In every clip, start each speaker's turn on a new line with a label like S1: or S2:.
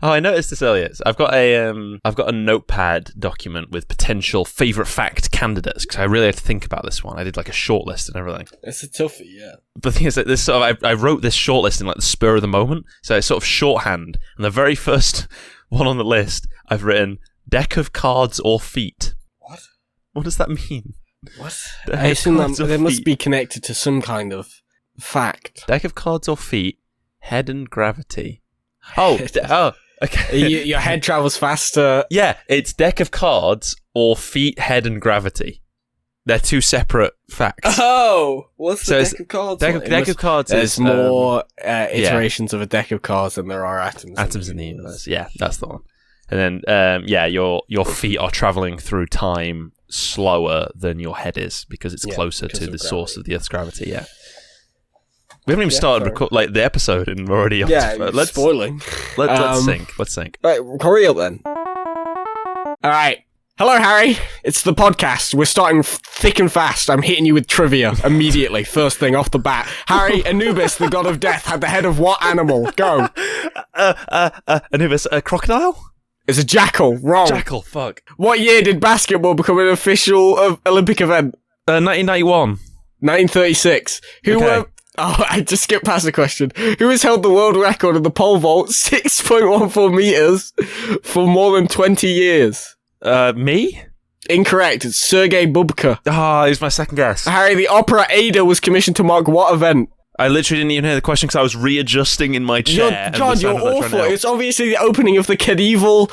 S1: Oh, I noticed this earlier. I've got a notepad document with potential favourite fact candidates because I really had to think about this one. I did like a shortlist and everything.
S2: It's a toughie, yeah.
S1: But the thing is that this sort of I wrote this shortlist in like the spur of the moment, so it's sort of shorthand. And the very first one on the list, I've written deck of cards or feet.
S2: What?
S1: What does that mean?
S2: What? I assume they must be connected to some kind of fact.
S1: Deck of cards or feet, head and gravity. Oh, okay.
S2: Your head travels faster.
S1: Yeah, it's deck of cards or feet, head, and gravity. They're two separate facts.
S2: Oh, what's the deck of cards?
S1: Deck of cards
S2: there's
S1: is
S2: more iterations of a deck of cards than there are atoms.
S1: Atoms in the universe. Yeah, that's the one. And then, your feet are traveling through time slower than your head is because it's closer to the source of the Earth's gravity. Yeah. We haven't even started the episode, and we're already
S2: let's spoiling.
S1: Let's sync.
S2: Right, hurry up then. All right. Hello, Harry. It's the podcast. We're starting thick and fast. I'm hitting you with trivia immediately. First thing off the bat. Harry, Anubis, the god of death, had the head of what animal? Go.
S1: Anubis, a crocodile?
S2: It's a jackal. Wrong.
S1: Jackal. Fuck.
S2: What year did basketball become an official Olympic event?
S1: 1991.
S2: 1936. I just skipped past the question. Who has held the world record in the pole vault, 6.14 meters, for more than 20 years?
S1: Me?
S2: Incorrect. It's Sergei Bubka.
S1: He's my second guess.
S2: Harry, the opera Ada was commissioned to mark what event?
S1: I literally didn't even hear the question because I was readjusting in my chair.
S2: God, you're awful. It's obviously the opening of the Khedivial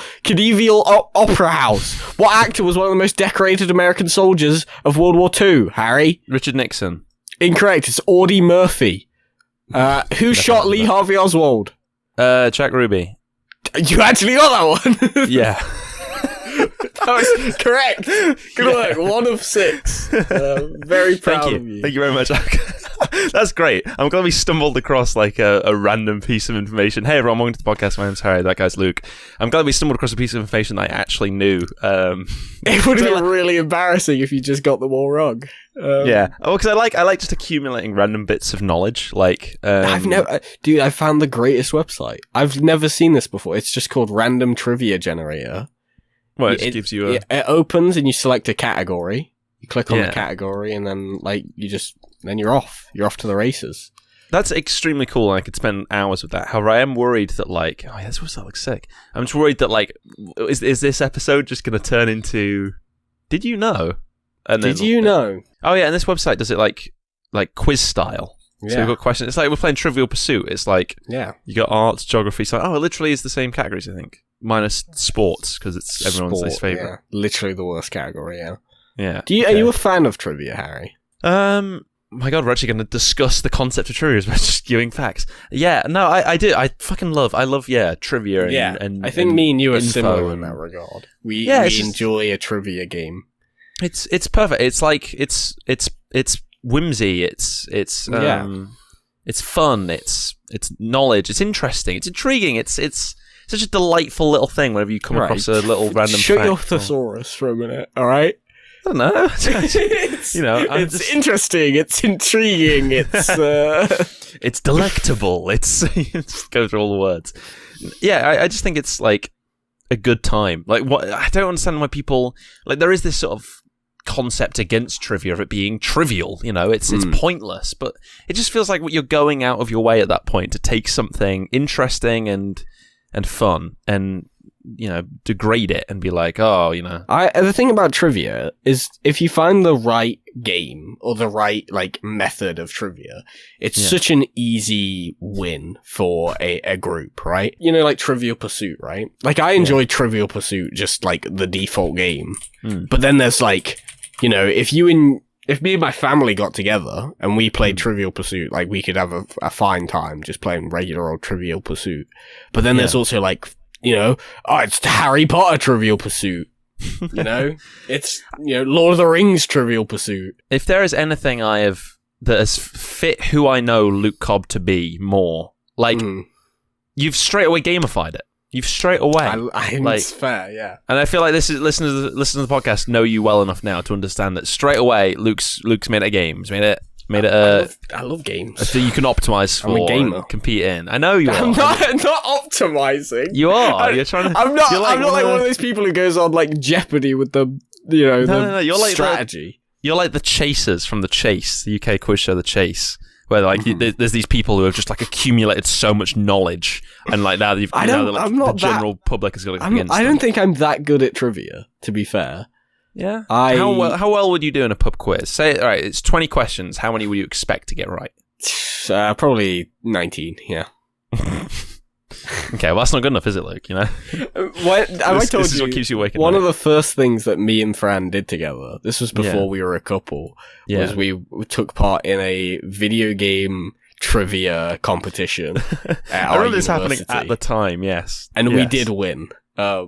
S2: Opera House. What actor was one of the most decorated American soldiers of World War II, Harry?
S1: Richard Nixon.
S2: Incorrect. It's Audie Murphy. Who shot Lee Harvey Oswald?
S1: Jack Ruby.
S2: You actually got that one?
S1: Yeah.
S2: That was correct. Good work. 1 of 6. Very proud of you.
S1: Thank you very much. That's great. I'm glad we stumbled across like a random piece of information. Hey everyone, welcome to the podcast. My name's Harry. That guy's Luke. I'm glad we stumbled across a piece of information that I actually knew.
S2: It would have been really embarrassing if you just got them all wrong.
S1: Yeah. Oh, because I like just accumulating random bits of knowledge. Like
S2: I found the greatest website. I've never seen this before. It's just called Random Trivia Generator.
S1: Well, it gives you a...
S2: It opens and you select a category. You click on the category and then then you're off. You're off to the races.
S1: That's extremely cool. I could spend hours with that. However, I am worried that this looks sick. I'm just worried that is this episode just going to turn into? Did you know? And
S2: Did you know?
S1: Oh yeah, and this website does it like quiz style. Yeah. So we've got questions. It's like we're playing Trivial Pursuit. It's like you got arts, geography. So it literally is the same categories. I think minus sports because it's everyone's favorite.
S2: Yeah. Literally the worst category. Yeah.
S1: Yeah.
S2: Are you a fan of trivia, Harry?
S1: My God, we're actually going to discuss the concept of trivia as we're just giving facts. Yeah, no, I do. I love trivia. And
S2: I think me and you are similar in that regard. We enjoy a trivia game.
S1: It's perfect. It's like it's whimsy. It's fun. It's knowledge. It's interesting. It's intriguing. It's such a delightful little thing whenever you come across a little random
S2: Shut
S1: fact.
S2: your thesaurus for a minute, all right?
S1: I don't know.
S2: It's interesting. It's intriguing.
S1: It's delectable. It's go through all the words. Yeah, I just think it's like a good time. Like, what I don't understand why people there is this sort of concept against trivia of it being trivial. It's pointless, but it just feels like you're going out of your way at that point to take something interesting and fun and degrade it and be like,
S2: the thing about trivia is if you find the right game or the right method of trivia, it's such an easy win for a group, right? Like Trivial Pursuit, right? Like I enjoy Trivial Pursuit, just like the default game. But then there's if me and my family got together and we played Trivial Pursuit, we could have a fine time just playing regular old Trivial Pursuit. But then there's also it's the Harry Potter Trivial Pursuit. It's Lord of the Rings Trivial Pursuit.
S1: If there is anything that has fit who I know Luke Cobb to be more, you've straight away gamified it. You've straight away.
S2: It's fair, yeah.
S1: And I feel like listeners to the podcast know you well enough now to understand that straight away Luke's made it a game. He's made it Made it
S2: I love games.
S1: so you can optimize for
S2: I'm a gamer.
S1: and compete in. I know you are.
S2: I'm not optimizing.
S1: You are. You're trying to.
S2: I'm not.
S1: You're
S2: I'm not like one of those people who goes on like Jeopardy with the
S1: No. You're like
S2: strategy.
S1: You're like the chasers from The Chase, the UK quiz show, The Chase, where like there's these people who have just like accumulated so much knowledge, and like now you've
S2: I'm not
S1: the general public is going to against
S2: I
S1: them.
S2: don't think I'm that good at trivia, to be fair.
S1: Yeah. How well would you do in a pub quiz? Say, all right, it's 20 questions. How many would you expect to get right?
S2: Probably 19. Yeah.
S1: Okay, well that's not good enough, is it, Luke? You know. This is what keeps you awake at
S2: one
S1: night.
S2: of the first things that me and Fran did together. This was before we were a couple.
S1: Yeah.
S2: Was we took part in a video game trivia competition. At
S1: I
S2: our
S1: remember this happening
S2: university.
S1: at the time. Yes,
S2: And we
S1: Yes.
S2: did win. So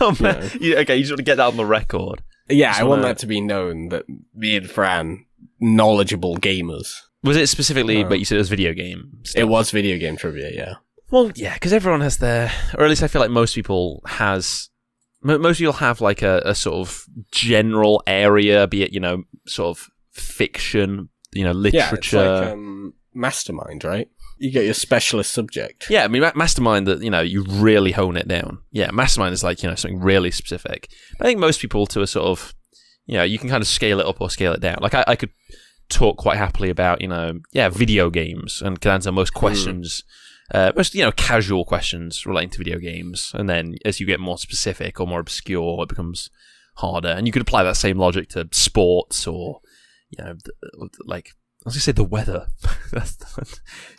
S1: Oh man. Okay, you just want to get that on the record.
S2: yeah,
S1: Just
S2: I want
S1: wanna-
S2: that to be known that me and Fran, knowledgeable gamers.
S1: Was it specifically? But you said it was video game stuff.
S2: It was video game trivia. Yeah.
S1: Well, yeah, because everyone has their, or at least I feel like most people most people have like a sort of general area, be it sort of fiction, literature.
S2: Yeah, it's like Mastermind, right? You get your specialist subject.
S1: Yeah, I mean, Mastermind, that you really hone it down. Yeah, Mastermind is like something really specific. But I think most people to a sort of, you can kind of scale it up or scale it down. Like I could talk quite happily about video games and can answer most questions, most casual questions relating to video games. And then as you get more specific or more obscure, it becomes harder. And you could apply that same logic to sports or like. I was going to say the weather.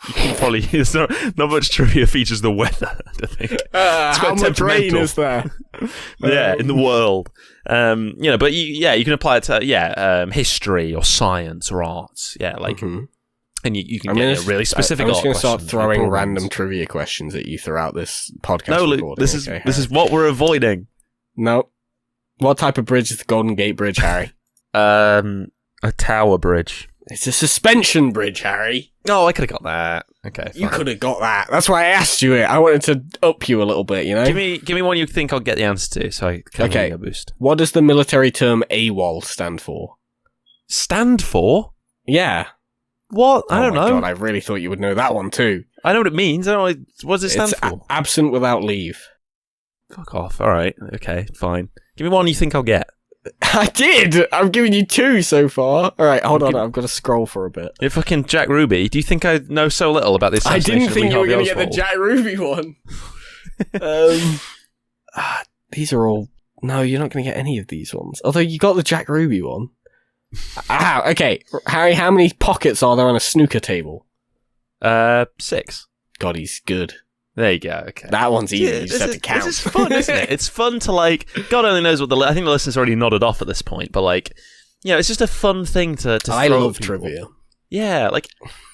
S1: You can probably, there's not much trivia features the weather, I think.
S2: How much rain is there?
S1: Yeah, in the world. But you can apply it to, history or science or arts. Yeah, like, and you can get really specific.
S2: I'm just going to start
S1: questions,
S2: throwing
S1: problems.
S2: random trivia questions at you throughout this podcast.
S1: No, Luke,
S2: recording.
S1: this is what we're avoiding.
S2: No. What type of bridge is the Golden Gate Bridge, Harry?
S1: A tower bridge.
S2: It's a suspension bridge, Harry.
S1: Oh, I could have got that. Okay,
S2: You
S1: fine.
S2: could have got that. That's why I asked you it. I wanted to up you a little bit,
S1: Give me one you think I'll get the answer to, so I can
S2: Okay.
S1: give you a boost.
S2: What does the military term AWOL stand for?
S1: Stand for?
S2: Yeah.
S1: What? I don't
S2: Oh my
S1: know.
S2: God, I really thought you would know that one too.
S1: I know what it means. I don't know what does it stand
S2: It's
S1: for.
S2: absent without leave.
S1: Fuck off. All right. Okay. Fine. Give me one you think I'll get.
S2: I did! I'm giving you 2 so far. Alright, hold on. I've got to scroll for a bit.
S1: You're fucking Jack Ruby. Do you think I know so little about this?
S2: I didn't think you were going to get the Jack Ruby one. These are all... No, you're not going to get any of these ones. Although you got the Jack Ruby one. Okay. Harry, how many pockets are there on a snooker table?
S1: 6.
S2: God, he's good.
S1: There you go. Okay.
S2: That one's easy.
S1: Yeah,
S2: You just have to count.
S1: This is fun, isn't it? It's fun to like. God only knows what I think the listeners already nodded off at this point, but like, it's just a fun thing to.
S2: I
S1: throw
S2: love
S1: at people.
S2: trivia.
S1: Yeah, like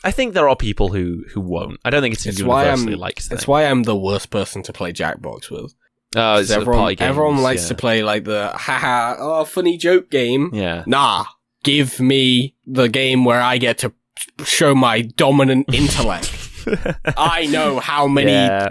S1: I think there are people who won't. I don't think it's a universally liked thing.
S2: That's why I'm the worst person to play Jackbox with.
S1: Oh, it's party games,
S2: everyone likes to play like the funny joke game.
S1: Yeah.
S2: Nah, give me the game where I get to show my dominant intellect. I know how many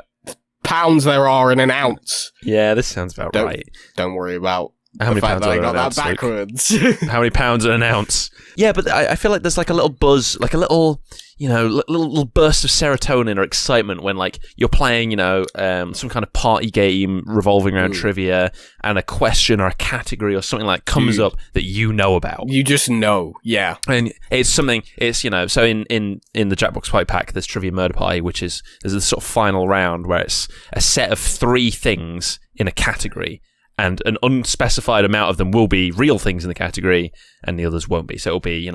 S2: pounds there are in an ounce.
S1: Yeah, this sounds about right.
S2: Don't worry about
S1: how many pounds
S2: that I
S1: are
S2: got
S1: in an
S2: that
S1: ounce,
S2: backwards.
S1: How many pounds in an ounce? Yeah, but I feel like there's like a little buzz, like a little, little burst of serotonin or excitement when like you're playing, some kind of party game revolving around trivia and a question or a category or something like comes up that you know about.
S2: You just know, yeah.
S1: And it's something, so in the Jackbox Fight Pack, there's Trivia Murder Party, there's a sort of final round where it's a set of 3 things in a category. And an unspecified amount of them will be real things in the category, and the others won't be. So it'll be,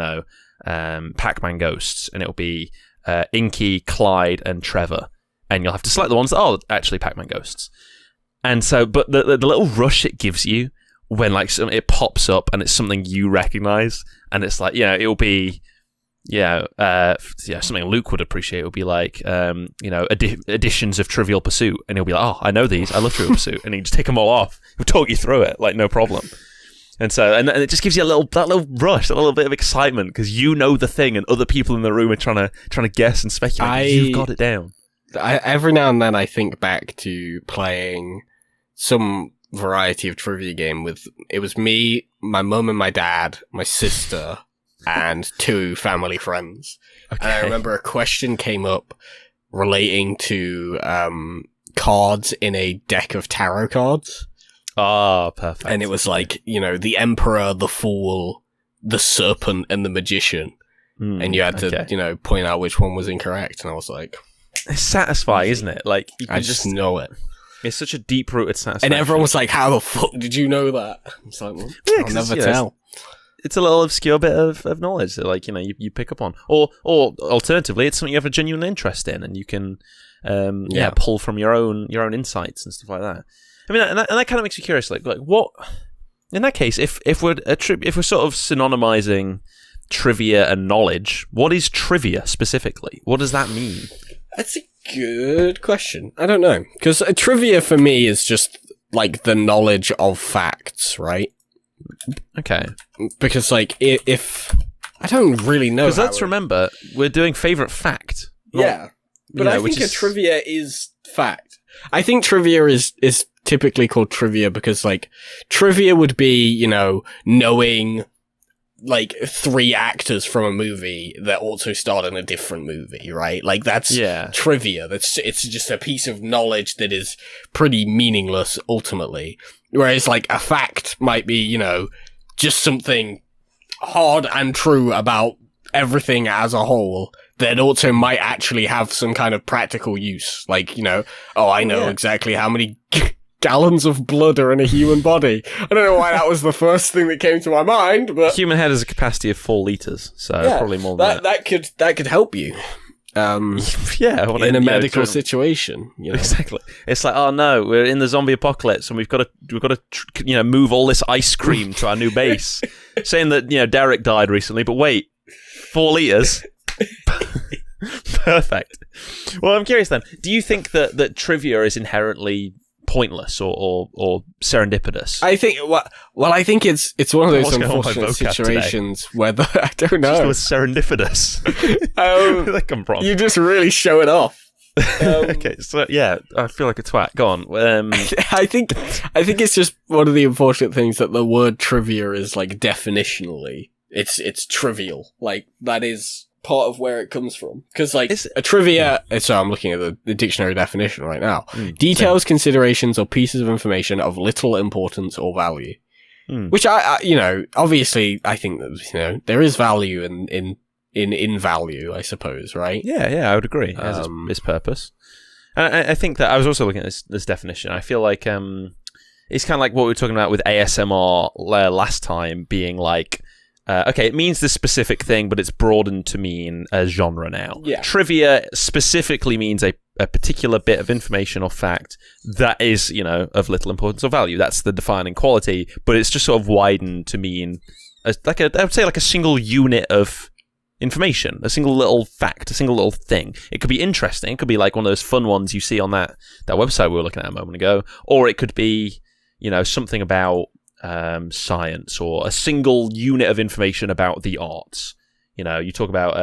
S1: Pac-Man Ghosts, and it'll be Inky, Clyde, and Trevor. And you'll have to select the ones that are actually Pac-Man Ghosts. And so, but the little rush it gives you when like it pops up and it's something you recognize, and it's like, it'll be, something Luke would appreciate. It would be like, editions of Trivial Pursuit, and he'll be like, "Oh, I know these. I love Trivial Pursuit," and he just take them all off. He'll talk you through it, like no problem. And so, and it just gives you that little rush, a little bit of excitement because you know the thing, and other people in the room are trying to guess and speculate. You've got it down.
S2: Every now and then, I think back to playing some variety of trivia game with. It was me, my mum, and my dad, my sister. and 2 family friends.
S1: Okay.
S2: And I remember a question came up relating to cards in a deck of tarot cards.
S1: Oh, perfect.
S2: And it was like, the Emperor, the Fool, the Serpent, and the Magician. And you had to, point out which one was incorrect. And I was like...
S1: It's satisfying, isn't it? Like, you
S2: I just know it.
S1: It's such a deep-rooted satisfaction.
S2: And everyone was like, how the fuck did you know that? It's like, well, I'll never tell.
S1: It's a little obscure bit of knowledge that, like, you pick up on. Or alternatively, it's something you have a genuine interest in, and you can pull from your own insights and stuff like that. I mean, and that kind of makes me curious, like what... In that case, if we're sort of synonymizing trivia and knowledge, what is trivia specifically? What does that mean?
S2: That's a good question. I don't know. Because trivia for me is just like the knowledge of facts, right?
S1: Okay.
S2: Because like if I don't really know.
S1: Because let's remember, we're doing favorite fact.
S2: But I think a trivia is fact. I think trivia is typically called trivia because like trivia would be, knowing like 3 actors from a movie that also starred in a different movie, right? Like that's trivia. It's just a piece of knowledge that is pretty meaningless ultimately. Whereas like a fact might be, just something hard and true about everything as a whole that also might actually have some kind of practical use. Like, I know exactly how many gallons of blood are in a human body. I don't know why that was the first thing that came to my mind, but...
S1: Human head has a capacity of 4 litres, so probably more than that.
S2: That could help you. In a medical situation,
S1: Exactly. It's like, oh no, we're in the zombie apocalypse and we've got to move all this ice cream to our new base. Saying that, Derek died recently, but wait, 4 litres? Perfect. Well, I'm curious then, do you think that trivia is inherently pointless or serendipitous?
S2: I think I think it's one of those unfortunate situations where I don't know.
S1: It was serendipitous. Where did that come from?
S2: You just really show it off.
S1: Okay, so I feel like a twat. Go on.
S2: I think it's just one of the unfortunate things that the word trivia is like definitionally it's trivial. Like that is part of where it comes from. Because, like, a trivia... So I'm looking at the dictionary definition right now. Details, considerations, or pieces of information of little importance or value. Which, obviously, I think that, there is value in value, I suppose, right?
S1: Yeah, I would agree. It has its purpose. And I think that I was also looking at this definition. I feel like it's kind of like what we were talking about with ASMR last time, being like... okay, it means this specific thing, but it's broadened to mean a genre now. Yeah. Trivia specifically means a particular bit of information or fact that is, of little importance or value. That's the defining quality, but it's just sort of widened to mean, I would say like a single unit of information, a single little fact, a single little thing. It could be interesting. It could be like one of those fun ones you see on that website we were looking at a moment ago, or it could be, something about science or a single unit of information about the arts. You talk about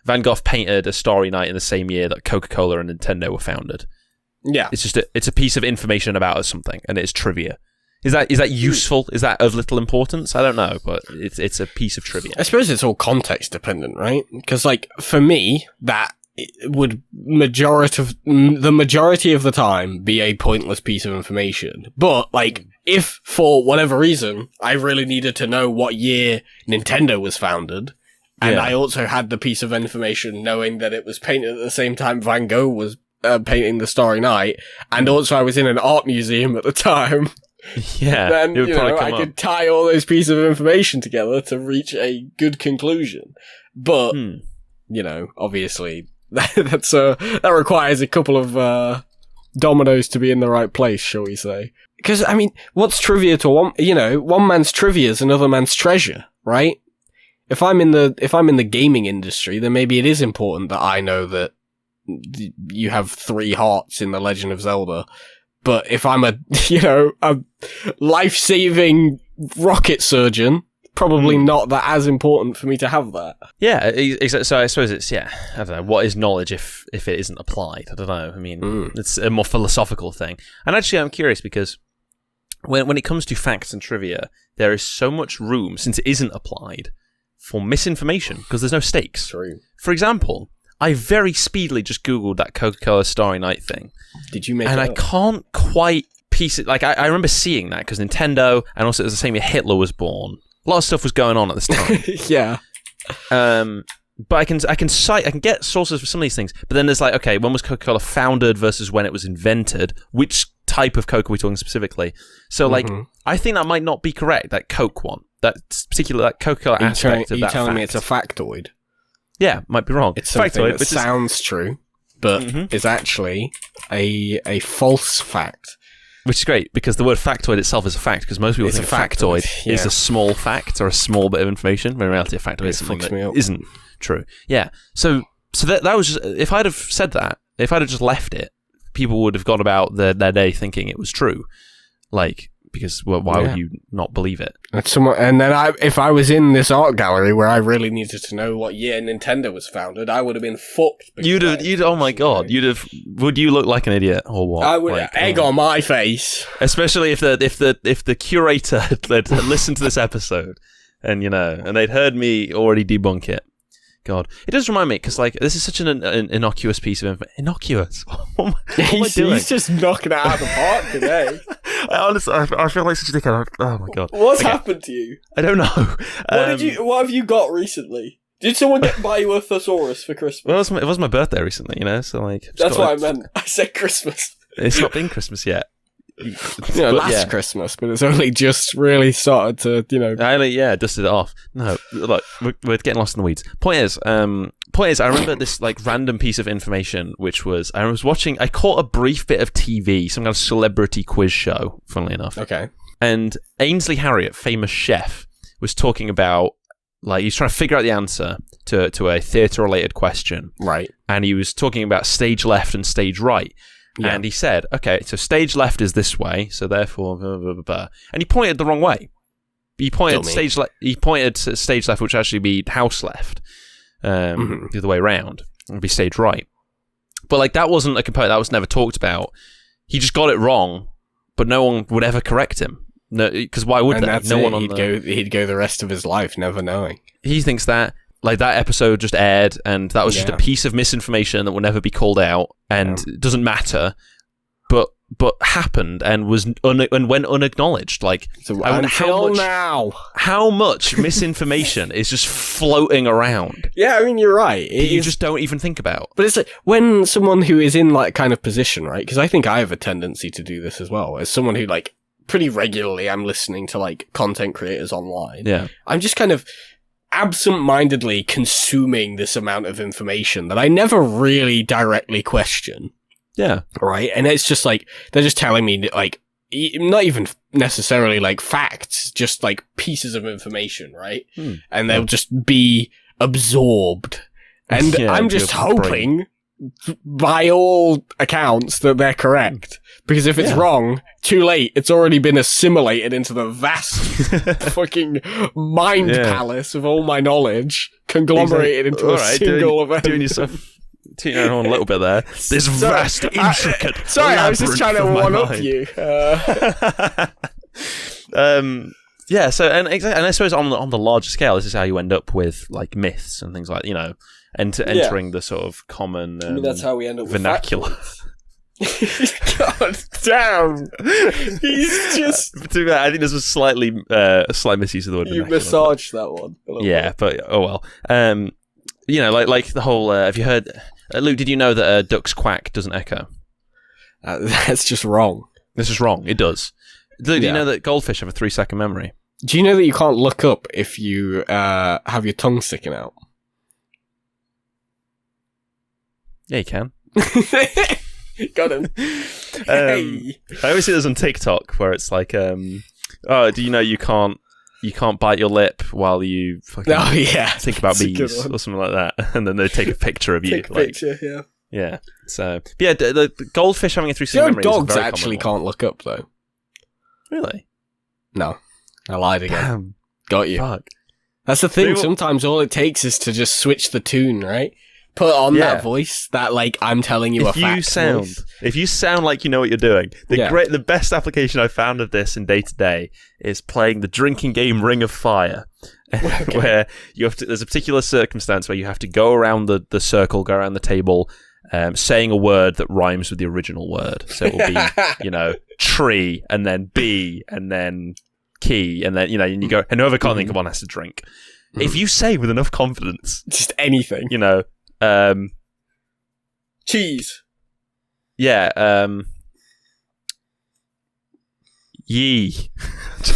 S1: Van Gogh painted a Starry Night in the same year that Coca-Cola and Nintendo were founded. Yeah, it's just it's a piece of information about something, and it's trivia. Is that useful? Is that of little importance? I don't know, but it's a piece of trivia.
S2: I suppose it's all context dependent, right? Because like for me, that would the majority of the time be a pointless piece of information. But like, if for whatever reason I really needed to know what year Nintendo was founded, and I also had the piece of information knowing that it was painted at the same time Van Gogh was painting the Starry Night, and also I was in an art museum at the time. Then I could tie all those pieces of information together to reach a good conclusion. But obviously. That requires a couple of dominoes to be in the right place, shall we say? Because I mean, what's trivia to one? One man's trivia is another man's treasure, right? If I'm in the gaming industry, then maybe it is important that I know that you have 3 hearts in The Legend of Zelda. But if I'm a life-saving rocket surgeon, probably not that as important for me to have that.
S1: Yeah, exactly. So I suppose it's, I don't know, what is knowledge if it isn't applied? I don't know. I mean, it's a more philosophical thing. And actually, I'm curious because when it comes to facts and trivia, there is so much room, since it isn't applied, for misinformation because there's no stakes.
S2: True.
S1: For example, I very speedily just Googled that Coca-Cola Starry Night thing.
S2: Did you make
S1: and
S2: it
S1: I
S2: up?
S1: can't quite piece it. Like, I remember seeing that because Nintendo, and also it was the same year Hitler was born. A lot of stuff was going on at this time.
S2: Yeah.
S1: But I can get sources for some of these things. But then there's like, okay, when was Coca-Cola founded versus when it was invented? Which type of Coke are we talking specifically? So, like, I think that might not be correct, that Coke one. That particular, that Coca-Cola aspect of that
S2: Are you telling me
S1: fact.
S2: it's a factoid?
S1: Yeah, might be wrong.
S2: It's something
S1: factoid,
S2: that sounds true, but is actually a false fact.
S1: Which is great, because the word factoid itself is a fact, because most people think a factoid is a small fact or a small bit of information, when in reality a factoid is something that isn't true. Yeah. So that was just, if I'd have said that, if I'd have just left it, people would have gone about their day thinking it was true. Like, because why would you not believe it?
S2: And then if I was in this art gallery where I really needed to know what year Nintendo was founded, I would have been fucked.
S1: Oh my god, would you look like an idiot or what?
S2: I would, egg on my face.
S1: Especially if the curator had listened to this episode and they'd heard me already debunk it. God, it does remind me, because like this is such an innocuous piece of information. Innocuous. What am I doing?
S2: He's just knocking it out of the park today.
S1: I feel like such a dickhead. Oh my god.
S2: What's happened to you?
S1: I don't know.
S2: What have you got recently? Did someone buy you a thesaurus for Christmas?
S1: Well, it was my birthday recently, so like.
S2: That's what I meant. I said Christmas.
S1: It's not been Christmas yet.
S2: Last Christmas, but it's only just really started to,
S1: I dusted it off. No, look, we're getting lost in the weeds. Point is, I remember this like random piece of information, which was I caught a brief bit of TV, some kind of celebrity quiz show, funnily enough.
S2: Okay.
S1: And Ainsley Harriott, famous chef, was talking about, like, he's trying to figure out the answer to a theatre-related question.
S2: Right.
S1: And he was talking about stage left and stage right. Yeah. And he said, okay, so stage left is this way, so therefore, blah, blah, blah, blah. And he pointed the wrong way. He pointed to stage left, which would actually be house left, the other way around. It would be stage right. But like that wasn't a component that was never talked about. He just got it wrong, but no one would ever correct him. No, because why would they? No one
S2: he'd go the rest of his life never knowing.
S1: He thinks that. Like, that episode just aired, and that was just a piece of misinformation that will never be called out, and it doesn't matter, but happened and went unacknowledged. Like,
S2: so
S1: I wonder how much misinformation is just floating around.
S2: Yeah, I mean, you're right.
S1: You just don't even think about.
S2: But it's like, when someone who is in, like, kind of position, right? Because I think I have a tendency to do this as well, as someone who, like, pretty regularly I'm listening to, like, content creators online.
S1: Yeah.
S2: I'm just kind of absent-mindedly consuming this amount of information that I never really directly question.
S1: Yeah.
S2: Right? And it's just like, they're just telling me, like, not even necessarily, like, facts, just, like, pieces of information, right? And they'll just be absorbed. And I'm just hoping, by all accounts, that they're correct. Because if it's wrong, too late. It's already been assimilated into the vast fucking mind palace of all my knowledge, conglomerated into a single event.
S1: Doing yourself, tooting your own a little bit there. This vast, intricate.
S2: Sorry, I was just trying to one up you.
S1: Yeah. So, and I suppose on the larger scale, this is how you end up with like myths and things like entering the sort of common.
S2: I mean, that's how we end up with
S1: vernacular.
S2: God damn! He's just.
S1: I think this was a slight misuse of the word.
S2: You massaged that one.
S1: Yeah, but oh well. Like the whole. Have you heard, Luke? Did you know that a duck's quack doesn't echo?
S2: That's just wrong.
S1: This is wrong. It does. Luke, do you know that goldfish have a 3-second memory?
S2: Do you know that you can't look up if you have your tongue sticking out?
S1: Yeah, you can.
S2: Got him.
S1: I always see this on TikTok where it's like, do you know you can't bite your lip while you fucking think about bees or something like that, and then they take a picture of you.
S2: Take a picture, yeah.
S1: Yeah. So, but yeah, the goldfish having a 3-second memory.
S2: Dogs actually can't look up though.
S1: Really?
S2: No, I lied again. Got you.
S1: Fuck.
S2: That's the thing. Sometimes all it takes is to just switch the tune, right? put on that voice that, like, I'm telling you a fact voice.
S1: If you sound like you know what you're doing, the best application I found of this in day-to-day is playing the drinking game Ring of Fire, where you have to, there's a particular circumstance where you have to go around the circle, go around the table, saying a word that rhymes with the original word. So it will be, tree, and then bee, and then key, and then, and you go, and whoever can't think of one has to drink. If you say with enough confidence,
S2: just anything, cheese,
S1: ye.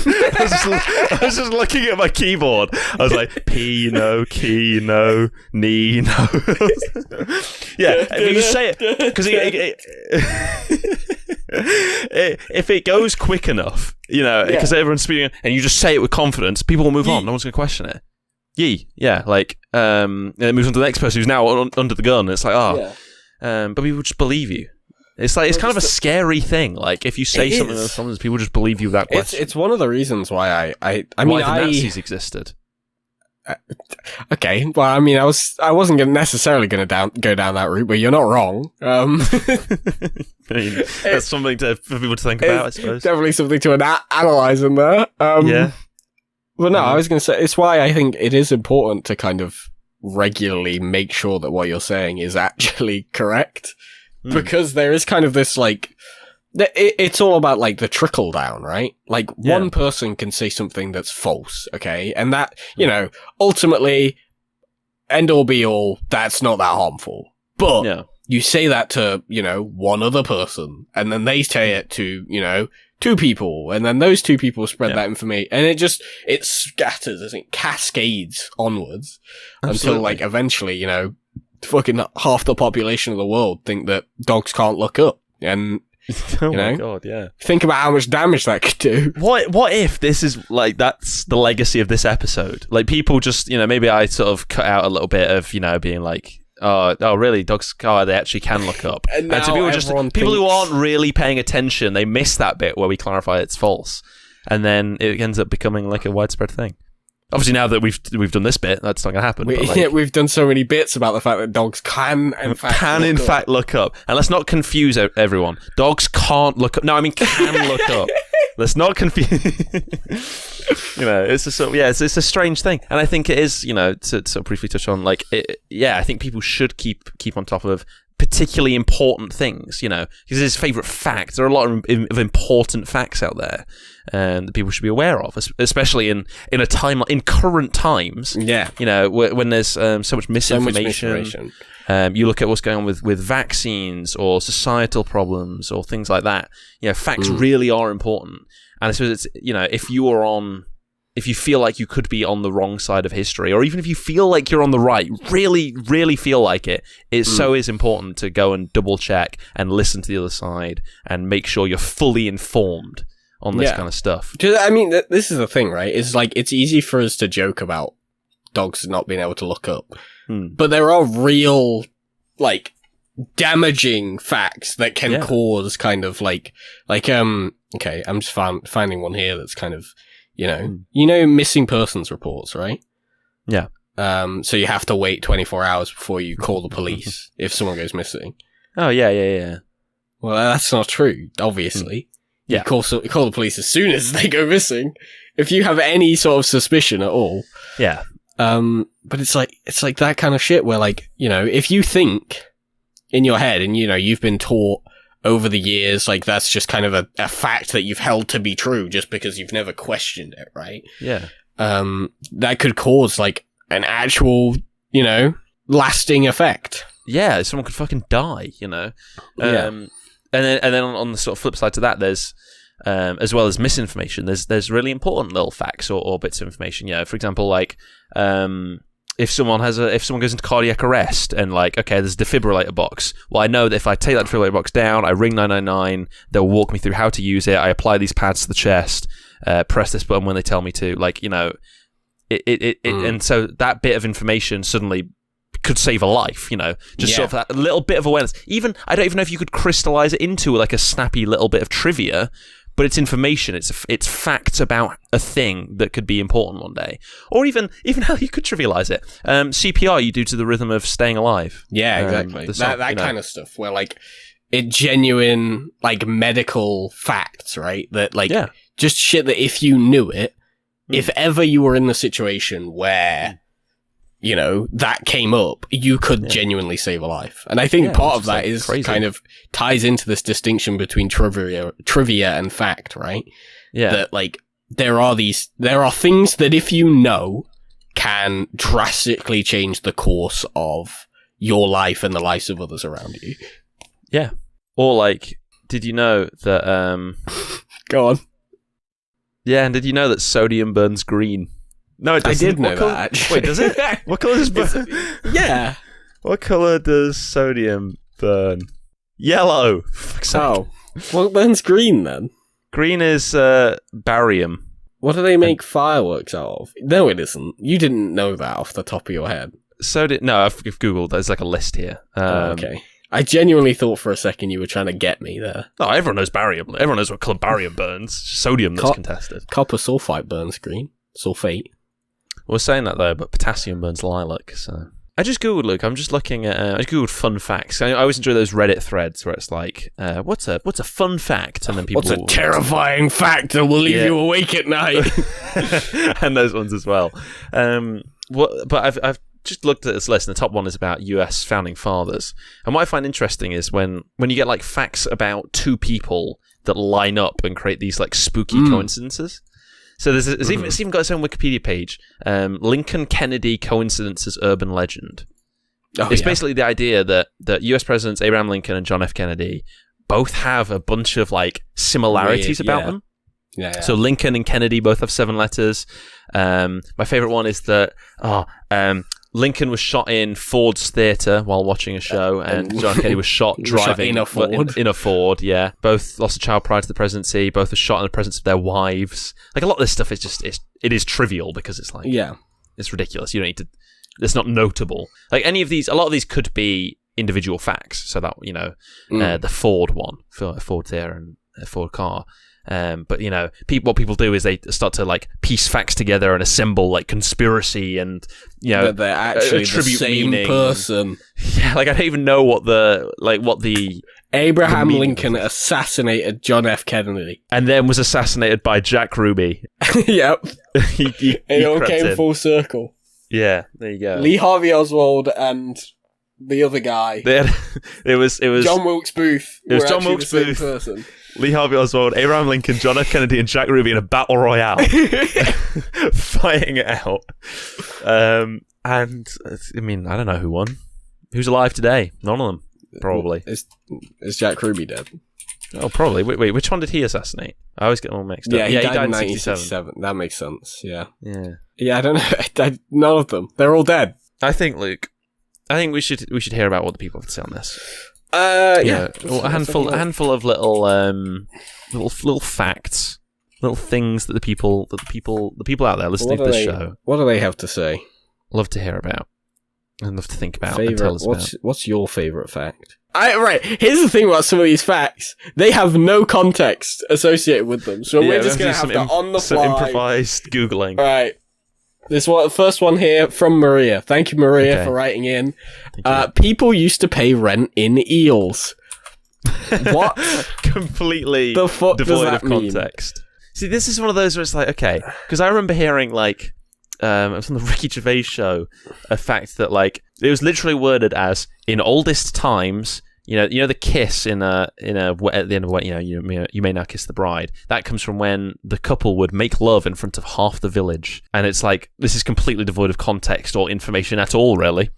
S1: I was just looking at my keyboard. I was like, P, key, knee, yeah, when you say it, because if it goes quick enough, because everyone's speaking, and you just say it with confidence, people will move on. No one's going to question it. Yee, and it moves on to the next person who's now under the gun. It's like, but people just believe you. It's like, it's kind of a scary thing. Like, if you say something with confidence, people just believe you without question.
S2: It's one of the reasons why I mean,
S1: why the Nazis existed.
S2: Okay, well, I mean, I wasn't necessarily going to go down that route, but you're not wrong.
S1: I mean, that's something for people to think about, I suppose.
S2: Definitely something to analyze in there. Well, no, I was going to say, it's why I think it is important to kind of regularly make sure that what you're saying is actually correct. Because there is kind of this, like, it's all about, like, the trickle down, right? Like, one person can say something that's false, okay? And that, ultimately, end all be all, that's not that harmful. But you say that to, one other person, and then they say it to, two people, and then those two people spread that information, and it scatters, it cascades onwards until, like, eventually, fucking half the population of the world think that dogs can't look up, and
S1: my god,
S2: think about how much damage that could do.
S1: What if this is like, that's the legacy of this episode? Like, people just, maybe I sort of cut out a little bit of, being like, oh, really? Dogs, they actually can look up. And so people who aren't really paying attention, they miss that bit where we clarify it's false, and then it ends up becoming like a widespread thing. Obviously, now that we've done this bit, that's not going to happen.
S2: We've done so many bits about the fact that dogs can, in fact,
S1: look up. And let's not confuse everyone. Dogs can't look up. No, I mean, can look up. Let's not confuse. It's a it's a strange thing, and I think it is. To sort of briefly touch on, like, I think people should keep on top of particularly important things, because his favourite fact. There are a lot of important facts out there that people should be aware of, especially in a time, in current times.
S2: Yeah,
S1: when there's so much misinformation. You look at what's going on with vaccines or societal problems or things like that. Facts really are important, and I suppose it's if you feel like you could be on the wrong side of history, or even if you feel like you're on the right, really, really feel like it so is important to go and double check and listen to the other side and make sure you're fully informed on this kind of stuff.
S2: I mean, this is the thing, right? It's like, it's easy for us to joke about dogs not being able to look up, but there are real, like, damaging facts that can cause kind of okay, I'm just finding one here that's kind of, missing persons reports, right?
S1: Yeah.
S2: So you have to wait 24 hours before you call the police if someone goes missing.
S1: Oh, yeah.
S2: Well, that's not true, obviously. Yeah. You call the police as soon as they go missing, if you have any sort of suspicion at all.
S1: Yeah.
S2: But it's like that kind of shit where, like, if you think in your head and, you've been taught over the years, like, that's just kind of a fact that you've held to be true just because you've never questioned it, right?
S1: Yeah.
S2: That could cause, like, an actual, lasting effect.
S1: Yeah, someone could fucking die, And then on the sort of flip side to that, there's as well as misinformation, there's really important little facts or bits of information. For example, like, if someone goes into cardiac arrest and, like, okay, there's a defibrillator box. Well, I know that if I take that defibrillator box down, I ring 999, they'll walk me through how to use it. I apply these pads to the chest, press this button when they tell me to. Like, and so that bit of information suddenly could save a life, just sort of that little bit of awareness. Even, I don't even know if you could crystallize it into, like, a snappy little bit of trivia, but it's information. It's facts about a thing that could be important one day, or even how you could trivialize it. CPR you do to the rhythm of Staying Alive.
S2: Yeah, exactly. That kind of stuff where like it genuine like medical facts, right? That like just shit that if you knew it, if ever you were in the situation where you know, that came up, you could genuinely save a life. And I think part of that is kind of ties into this distinction between trivia and fact, right? Yeah. That, like, there are things that if you know can drastically change the course of your life and the lives of others around you.
S1: Yeah. Or, like, did you know that,
S2: Go on.
S1: Yeah, and did you know that sodium burns green? No, it doesn't.
S2: I did know that, actually.
S1: Wait, does it? What colour does burn?
S2: Yeah.
S1: What colour does sodium burn? Yellow.
S2: Oh. What burns green, then?
S1: Green is barium.
S2: What do they make fireworks out of? No, it isn't. You didn't know that off the top of your head.
S1: No, I've Googled. There's like a list here.
S2: Okay. I genuinely thought for a second you were trying to get me there.
S1: No, everyone knows barium. Everyone knows what colour barium burns. It's just sodium that's contested.
S2: Copper sulfite burns green. Sulfate.
S1: We're saying that though, but potassium burns lilac. So I just googled. Look, I'm just looking at. I googled fun facts. I always enjoy those Reddit threads where it's like, "What's a fun fact?" And then people.
S2: What's a terrifying fact that will leave you awake at night?
S1: And those ones as well. But I've just looked at this list, and the top one is about U.S. founding fathers. And what I find interesting is when you get like facts about two people that line up and create these like spooky coincidences. So it's even got its own Wikipedia page. Lincoln Kennedy coincidences urban legend. It's basically the idea that U.S. presidents Abraham Lincoln and John F. Kennedy both have a bunch of like similarities about them. Yeah. So Lincoln and Kennedy both have 7 letters. My favorite one is that Lincoln was shot in Ford's theater while watching a show, and John Kennedy was shot driving
S2: in a Ford.
S1: In a Ford, yeah. Both lost a child prior to the presidency. Both were shot in the presence of their wives. Like a lot of this stuff is just it is trivial because it's like it's ridiculous. You don't need to. It's not notable. Like a lot of these could be individual facts. So that the Ford one, Ford theater and a Ford car. But you know, what people do is they start to like piece facts together and assemble like conspiracy, and you know
S2: that they're actually the same person.
S1: Yeah, like I don't even know what the
S2: Abraham Lincoln assassinated John F. Kennedy,
S1: and then was assassinated by Jack Ruby.
S2: Yep, it all came
S1: in.
S2: Full circle.
S1: Yeah, there you go.
S2: Lee Harvey Oswald and the other guy.
S1: It was
S2: John Wilkes Booth.
S1: It was John Wilkes Booth.
S2: Person.
S1: Lee Harvey Oswald, Abraham Lincoln, John F. Kennedy, and Jack Ruby in a battle royale, fighting it out. And I mean, I don't know who won. Who's alive today? None of them, probably.
S2: Is Jack Ruby dead?
S1: Oh, probably. Wait, which one did he assassinate? I always get them all mixed up.
S2: Yeah, he died in 1967. That makes sense. Yeah.
S1: Yeah,
S2: I don't know. None of them. They're all dead.
S1: I think, Luke. I think we should hear about what the people have to say on this. A handful of little facts, little things that the people out there listening to this show.
S2: What do they have to say?
S1: Love to hear about, and love to think about. And tell us about.
S2: What's your favorite fact? Right. Here's the thing about some of these facts: they have no context associated with them, so we're just going to have to on the fly,
S1: some improvised googling.
S2: All right. This one, first one here from Maria. Thank you, Maria, for writing in. People used to pay rent in eels. What?
S1: Completely
S2: the fuck
S1: devoid
S2: does
S1: of
S2: that mean?
S1: Context. See, this is one of those where it's like, okay, because I remember hearing like, it was on the Ricky Gervais show, a fact that like it was literally worded as in oldest times. You know the kiss at the end of what you may now kiss the bride. That comes from when the couple would make love in front of half the village, and it's like this is completely devoid of context or information at all, really.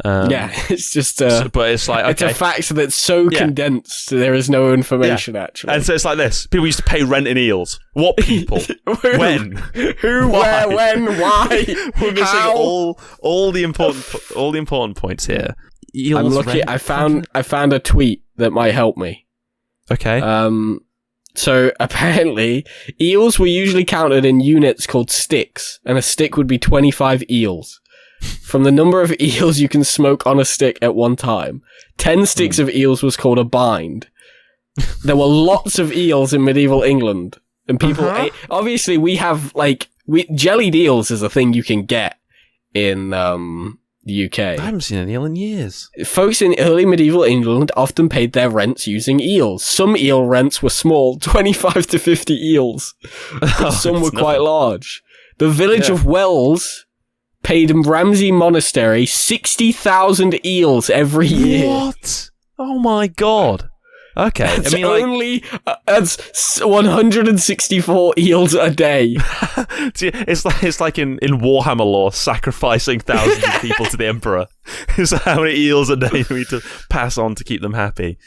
S2: It's just.
S1: But it's like
S2: it's a fact that's so condensed. There is no information actually,
S1: and so it's like this: people used to pay rent in eels. What people? When?
S2: Who?
S1: Why?
S2: Where? When? Why?
S1: We're missing all the important points here. Eels
S2: I'm lucky. I found a tweet that might help me.
S1: Okay.
S2: So apparently, eels were usually counted in units called sticks, and a stick would be 25 eels. From the number of eels you can smoke on a stick at one time, 10 sticks of eels was called a bind. there were lots of eels in medieval England, and people ate. Obviously, we have jellied eels is a thing you can get in the UK.
S1: I haven't seen an eel in years.
S2: Folks in early medieval England often paid their rents using eels. Some eel rents were small, 25 to 50 eels. But some were quite large. The village of Wells paid Ramsey Monastery 60,000 eels every year.
S1: What? Oh my god. Okay.
S2: That's 164 eels a day.
S1: it's like in Warhammer lore, sacrificing thousands of people to the Emperor. Is how many eels a day we need to pass on to keep them happy.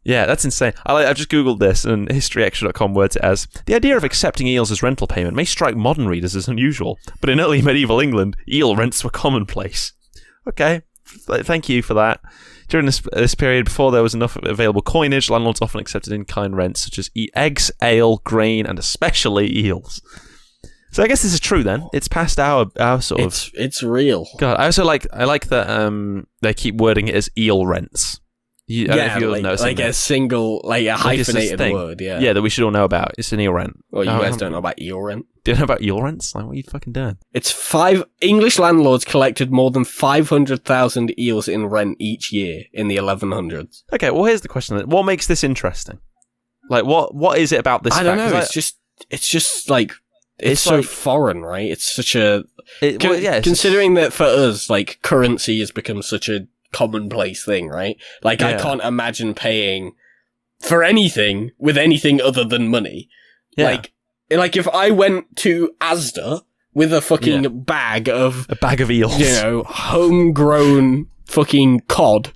S1: Yeah, that's insane. I've just googled this, and historyextra.com words it as, the idea of accepting eels as rental payment may strike modern readers as unusual, but in early medieval England, eel rents were commonplace. Okay, thank you for that. During this period, before there was enough available coinage, landlords often accepted in-kind rents such as eggs, ale, grain, and especially eels. So I guess this is true then. It's past our sort of...
S2: It's real.
S1: God, I like that they keep wording it as eel rents. I don't know if you'll know
S2: like a single, like a hyphenated word, yeah.
S1: Yeah, that we should all know about. It's an eel rent.
S2: Well, you guys don't know about eel rent?
S1: Do you know about eel rents? Like, what are you fucking doing?
S2: English landlords collected more than 500,000 eels in rent each year in the 1100s.
S1: Okay, well, here's the question then. What makes this interesting? Like, what is it about this?
S2: I don't know. It's just like, it's so like, foreign, right? It's such a... considering that for us, like, currency has become such a commonplace thing, right? Like, I can't imagine paying for anything with anything other than money. Yeah. Like if I went to Asda with a fucking bag of
S1: eels,
S2: you know, homegrown fucking cod,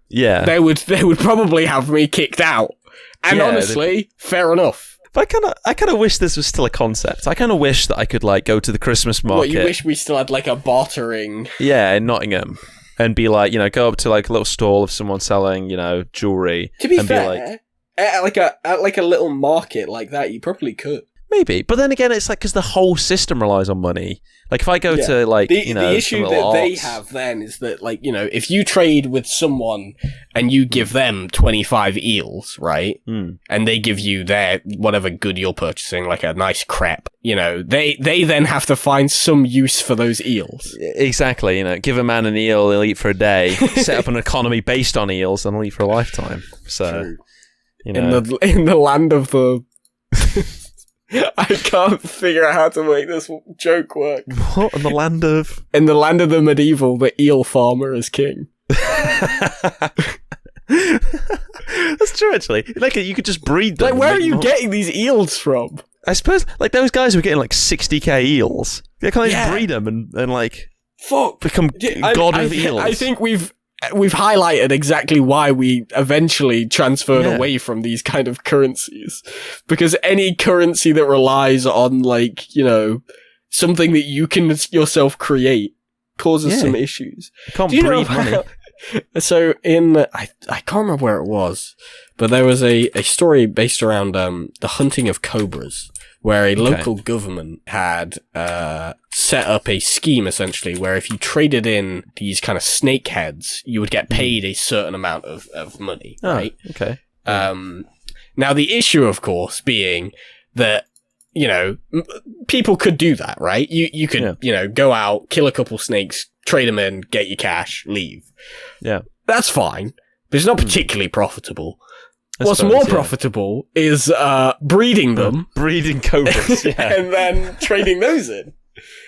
S2: they would probably have me kicked out. And honestly, fair enough.
S1: But I kind of wish this was still a concept. I kind of wish that I could like go to the Christmas market.
S2: What, you wish we still had like a bartering?
S1: Yeah, in Nottingham. And be like, you know, go up to like a little stall of someone selling, you know, jewelry.
S2: To be fair, at like a little market like that, you probably could.
S1: Maybe, but then again, it's like because the whole system relies on money. Like if I go to like the
S2: issue that they have then is that like, you know, if you trade with someone and you give them 25 eels, right, and they give you their whatever good you're purchasing, like a nice crepe, you know, they then have to find some use for those eels.
S1: Exactly, you know, give a man an eel, he'll eat for a day. Set up an economy based on eels, and he'll eat for a lifetime. So,
S2: true.
S1: You know,
S2: in the land of the. I can't figure out how to make this joke work.
S1: What? In the land of
S2: the medieval, the eel farmer is king.
S1: That's true, actually. Like, you could just breed them.
S2: Like, where are you getting these eels from?
S1: I suppose, like, those guys who are getting, like, 60k eels. They can't just breed them and like, become god of eels.
S2: I think we've highlighted exactly why we eventually transferred away from these kind of currencies. Because any currency that relies on, like, you know, something that you can yourself create causes some issues.
S1: You can't breed money.
S2: So I can't remember where it was, but there was a story based around the hunting of cobras, where a local government had set up a scheme, essentially, where if you traded in these kind of snake heads, you would get paid a certain amount of money, right?
S1: Okay.
S2: Now, the issue, of course, being that, you know, people could do that, right? You could, you know, go out, kill a couple snakes, trade them in, get your cash, leave.
S1: Yeah.
S2: That's fine, but it's not particularly profitable. What's more profitable is breeding them.
S1: Breeding cobras,
S2: and then trading those in.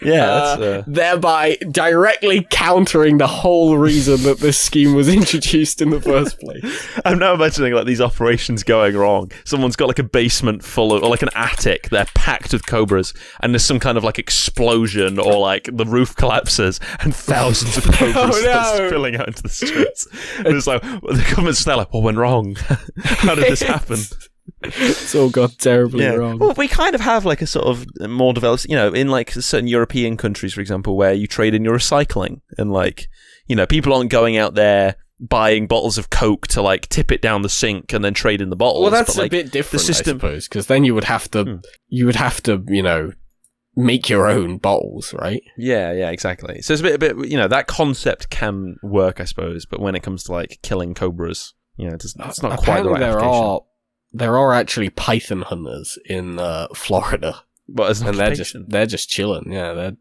S1: Yeah,
S2: thereby directly countering the whole reason that this scheme was introduced in the first place.
S1: I'm now imagining like these operations going wrong. Someone's got like a basement full of, or like an attic, they're packed with cobras, and there's some kind of like explosion, or like the roof collapses, and thousands of cobras start spilling out into the streets. And it's like, the government's there like, what went wrong? How did this happen?
S2: It's all gone terribly wrong.
S1: Well, we kind of have like a sort of more developed, you know, in like certain European countries, for example, where you trade in your recycling, and like, you know, people aren't going out there buying bottles of Coke to like tip it down the sink and then trade in the bottles.
S2: Well, that's
S1: but, like,
S2: a bit different, I suppose, because then you would have to, you know, make your own bottles, right?
S1: Yeah, exactly. So it's a bit, you know, that concept can work, I suppose, but when it comes to like killing cobras, you know, it's not quite the right application.
S2: there are actually python hunters in Florida,
S1: But as an
S2: and
S1: occupation.
S2: they're just chilling. Yeah, they're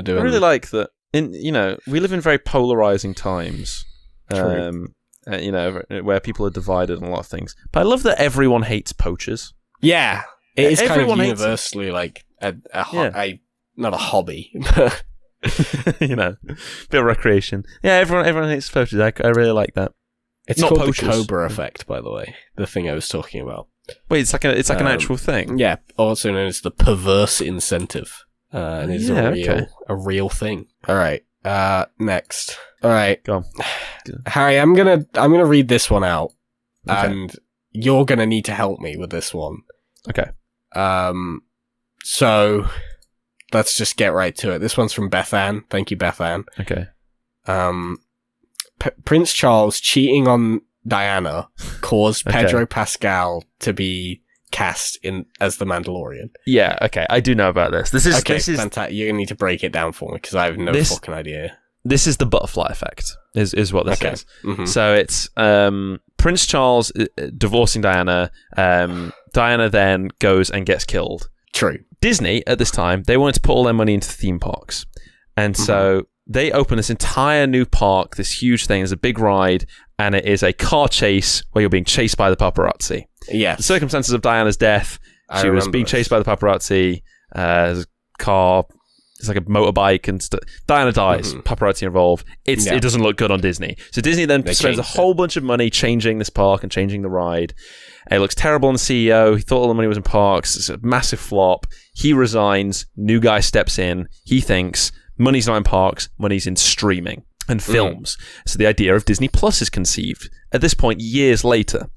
S2: doing.
S1: I really like that. We live in very polarizing times.
S2: True.
S1: Where people are divided on a lot of things. But I love that everyone hates poachers.
S2: Yeah, it is
S1: Everyone
S2: kind
S1: hates
S2: of universally like not a hobby.
S1: Bit of recreation. Yeah, everyone hates poachers. I really like that.
S2: It's
S1: Not
S2: called
S1: poachers.
S2: the Cobra effect, by the way. The thing I was talking about.
S1: Wait, it's like an actual thing.
S2: Yeah, also known as the perverse incentive, and it's a real thing. All right, next. All right,
S1: Go on.
S2: Harry, I'm gonna read this one out,
S1: Okay.
S2: and you're gonna need to help me with this one.
S1: Okay.
S2: So let's just get right to it. This one's from Beth Ann. Thank you, Beth Ann.
S1: Okay.
S2: Prince Charles cheating on Diana caused Pedro Pascal to be cast in as the Mandalorian.
S1: Yeah. Okay. I do know about this. This is
S2: fantastic. You're gonna need to break it down for me because I have no fucking idea.
S1: This is the butterfly effect. Is what this is.
S2: Mm-hmm.
S1: So it's Prince Charles divorcing Diana. Diana then goes and gets killed.
S2: True.
S1: Disney at this time, they wanted to put all their money into theme parks, and so they open this entire new park, this huge thing. There's a big ride, and it is a car chase where you're being chased by the paparazzi.
S2: Yeah.
S1: The circumstances of Diana's death, she was being chased by the paparazzi. There's a car, it's like a motorbike, and Diana dies. Paparazzi involved. It doesn't look good on Disney. So Disney then spends a whole bunch of money changing this park and changing the ride. It looks terrible on the CEO. He thought all the money was in parks. It's a massive flop. He resigns. New guy steps in. He thinks money's not in parks. Money's in streaming and films. So the idea of Disney Plus is conceived at this point years later.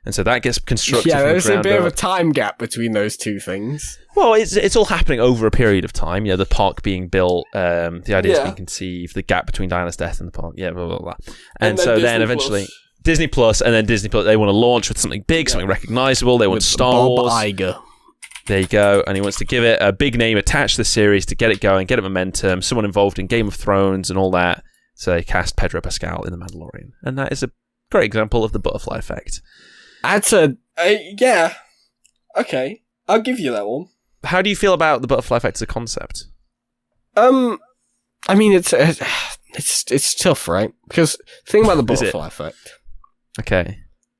S1: And so that gets constructed.
S2: Yeah, there's a bit
S1: of
S2: a time gap between those two things.
S1: Well, it's all happening over a period of time. The park being built, the ideas being conceived, the gap between Diana's death and the park. Yeah, blah, blah, blah. And so then eventually Disney Plus, and then Disney Plus, they want to launch with something big, something recognizable. They want Star Wars.
S2: Bob Iger.
S1: There you go. And he wants to give it a big name attached to the series to get it going, get it momentum, someone involved in Game of Thrones and all that. So they cast Pedro Pascal in The Mandalorian. And that is a great example of the butterfly effect.
S2: Yeah. Okay. I'll give you that one.
S1: How do you feel about the butterfly effect as a concept?
S2: I mean, it's tough, right? Because the thing about the butterfly effect,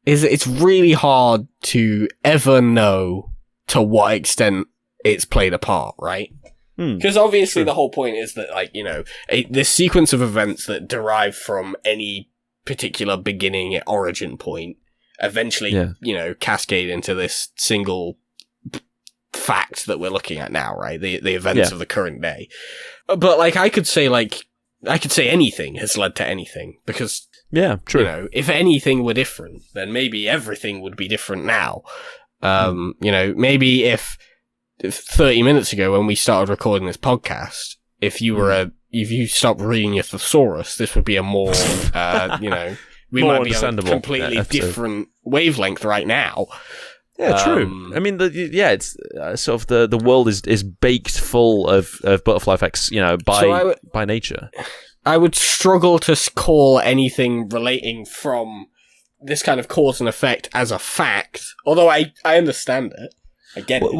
S2: is it's really hard to ever know to what extent it's played a part, right? Because obviously the whole point is that, like, this sequence of events that derive from any particular beginning origin point eventually, cascade into this single fact that we're looking at now, right? The events of the current day. But, like, I could say anything has led to anything, because, if anything were different, then maybe everything would be different now. Maybe if 30 minutes ago when we started recording this podcast, if you stopped reading your thesaurus, this would be a more, we
S1: more
S2: might be on a completely different wavelength right now.
S1: Yeah, true. I mean, it's sort of the world is baked full of butterfly effects, by nature.
S2: I would struggle to call anything relating from this kind of cause and effect as a fact, although I understand it. I get it.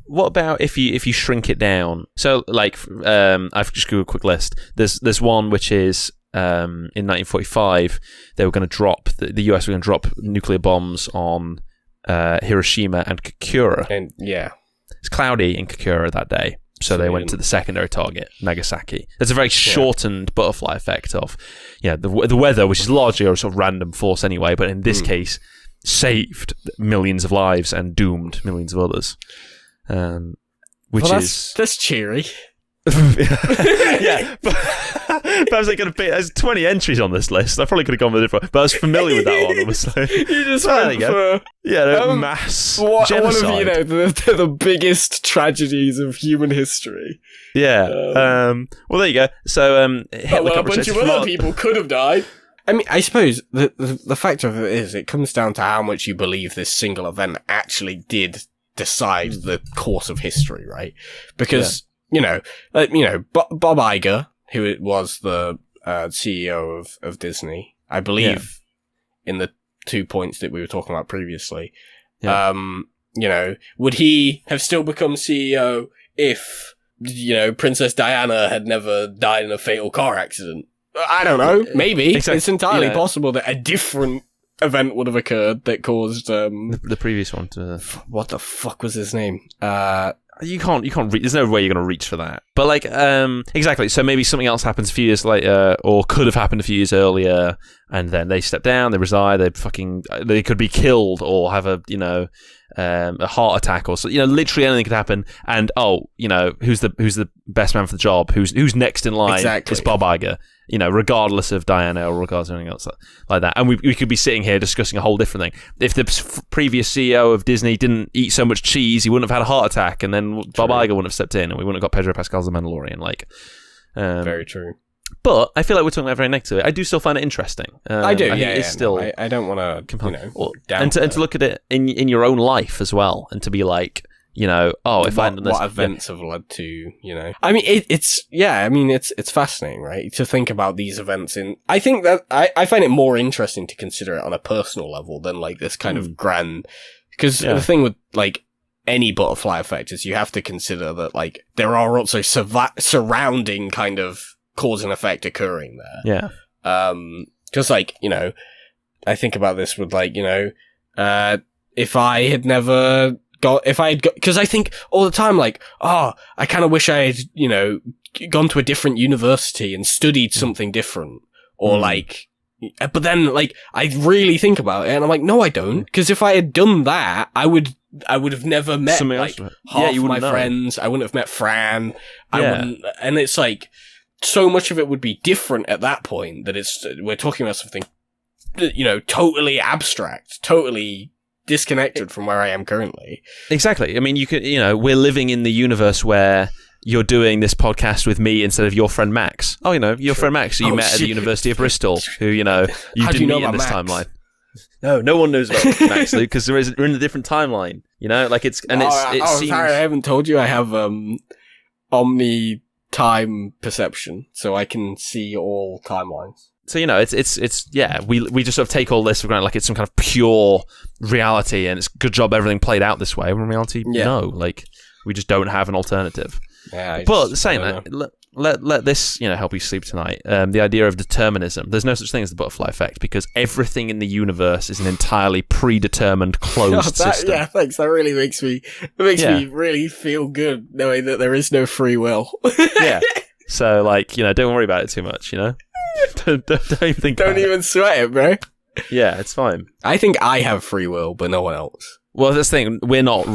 S1: What about if you shrink it down? So, like, I've just got a quick list. There's one which is in 1945 they were going to drop the US were going to drop nuclear bombs on Hiroshima and Kokura.
S2: And
S1: it's cloudy in Kokura that day, so they went to the secondary target, Nagasaki. There's a very shortened butterfly effect of the weather, which is largely a sort of random force anyway, but in this case saved millions of lives and doomed millions of others.
S2: That's cheery.
S1: Yeah, but I was like, there's 20 entries on this list. I probably could have gone with a different, but I was familiar with that one, obviously.
S2: You just went for
S1: mass
S2: One
S1: genocide.
S2: of the biggest tragedies of human history.
S1: Yeah. Well, there you go. So,
S2: a bunch of other people could have died. I mean, I suppose the fact of it is, it comes down to how much you believe this single event actually did decide the course of history, right? Because Bob Iger, who was the CEO of Disney, I believe, in the 2 points that we were talking about previously,
S1: Yeah.
S2: Would he have still become CEO if, Princess Diana had never died in a fatal car accident? I don't know. Maybe.
S1: Exactly.
S2: It's entirely possible that a different event would have occurred that caused
S1: the previous one to.
S2: What the fuck was his name?
S1: You can't reach. There's no way you're going to reach for that. But exactly. So maybe something else happens a few years later, or could have happened a few years earlier, and then they step down, they resign, they could be killed or have a heart attack or so. Literally anything could happen. And who's the best man for the job? Who's next in line?
S2: Exactly.
S1: It's Bob Iger. Regardless of Diana or regardless of anything else like that. And we could be sitting here discussing a whole different thing. If the previous CEO of Disney didn't eat so much cheese, he wouldn't have had a heart attack, and then Bob Iger wouldn't have stepped in, and we wouldn't have got Pedro Pascal's The Mandalorian.
S2: Very true.
S1: But I feel like we're talking about very negative. I do still find it interesting.
S2: I do.
S1: It's still.
S2: I don't want to.
S1: And to look at it in your own life as well, and to be like, if I hadn't done this,
S2: what events have led to, I mean, it's fascinating, right? To think about these events I think that I find it more interesting to consider it on a personal level than this kind of grand, because the thing with any butterfly effect is you have to consider that there are also surrounding kind of cause and effect occurring there.
S1: Yeah.
S2: Because I think about this with if I had never because I think all the time, I kind of wish I had, gone to a different university and studied something different, or but then I really think about it and I'm like, no, I don't, because if I had done that, I would have never met half of my friends. I wouldn't have met Fran. I wouldn't, and it's so much of it would be different at that point that we're talking about something, totally abstract, totally disconnected from where I am currently.
S1: Exactly. I mean, we're living in the universe where you're doing this podcast with me instead of your friend Max. Oh, your friend Max who you met at the University of Bristol, who, you didn't meet in this timeline. No one knows about Max, Luke, because we're in a different timeline. Sorry, I haven't told you I have
S2: omni time perception, so I can see all timelines.
S1: So we just sort of take all this for granted, like it's some kind of pure reality, and it's a good job everything played out this way. When in reality, no, we just don't have an alternative.
S2: Yeah,
S1: but saying that, let this help you sleep tonight. The idea of determinism. There's no such thing as the butterfly effect, because everything in the universe is an entirely predetermined closed system.
S2: Yeah, thanks. That really makes me me really feel good knowing that there is no free will.
S1: Yeah. So don't worry about it too much. Don't even think.
S2: Don't even sweat it, bro.
S1: Yeah, it's fine.
S2: I think I have free will, but no one else.
S1: Well, that's the thing. We're not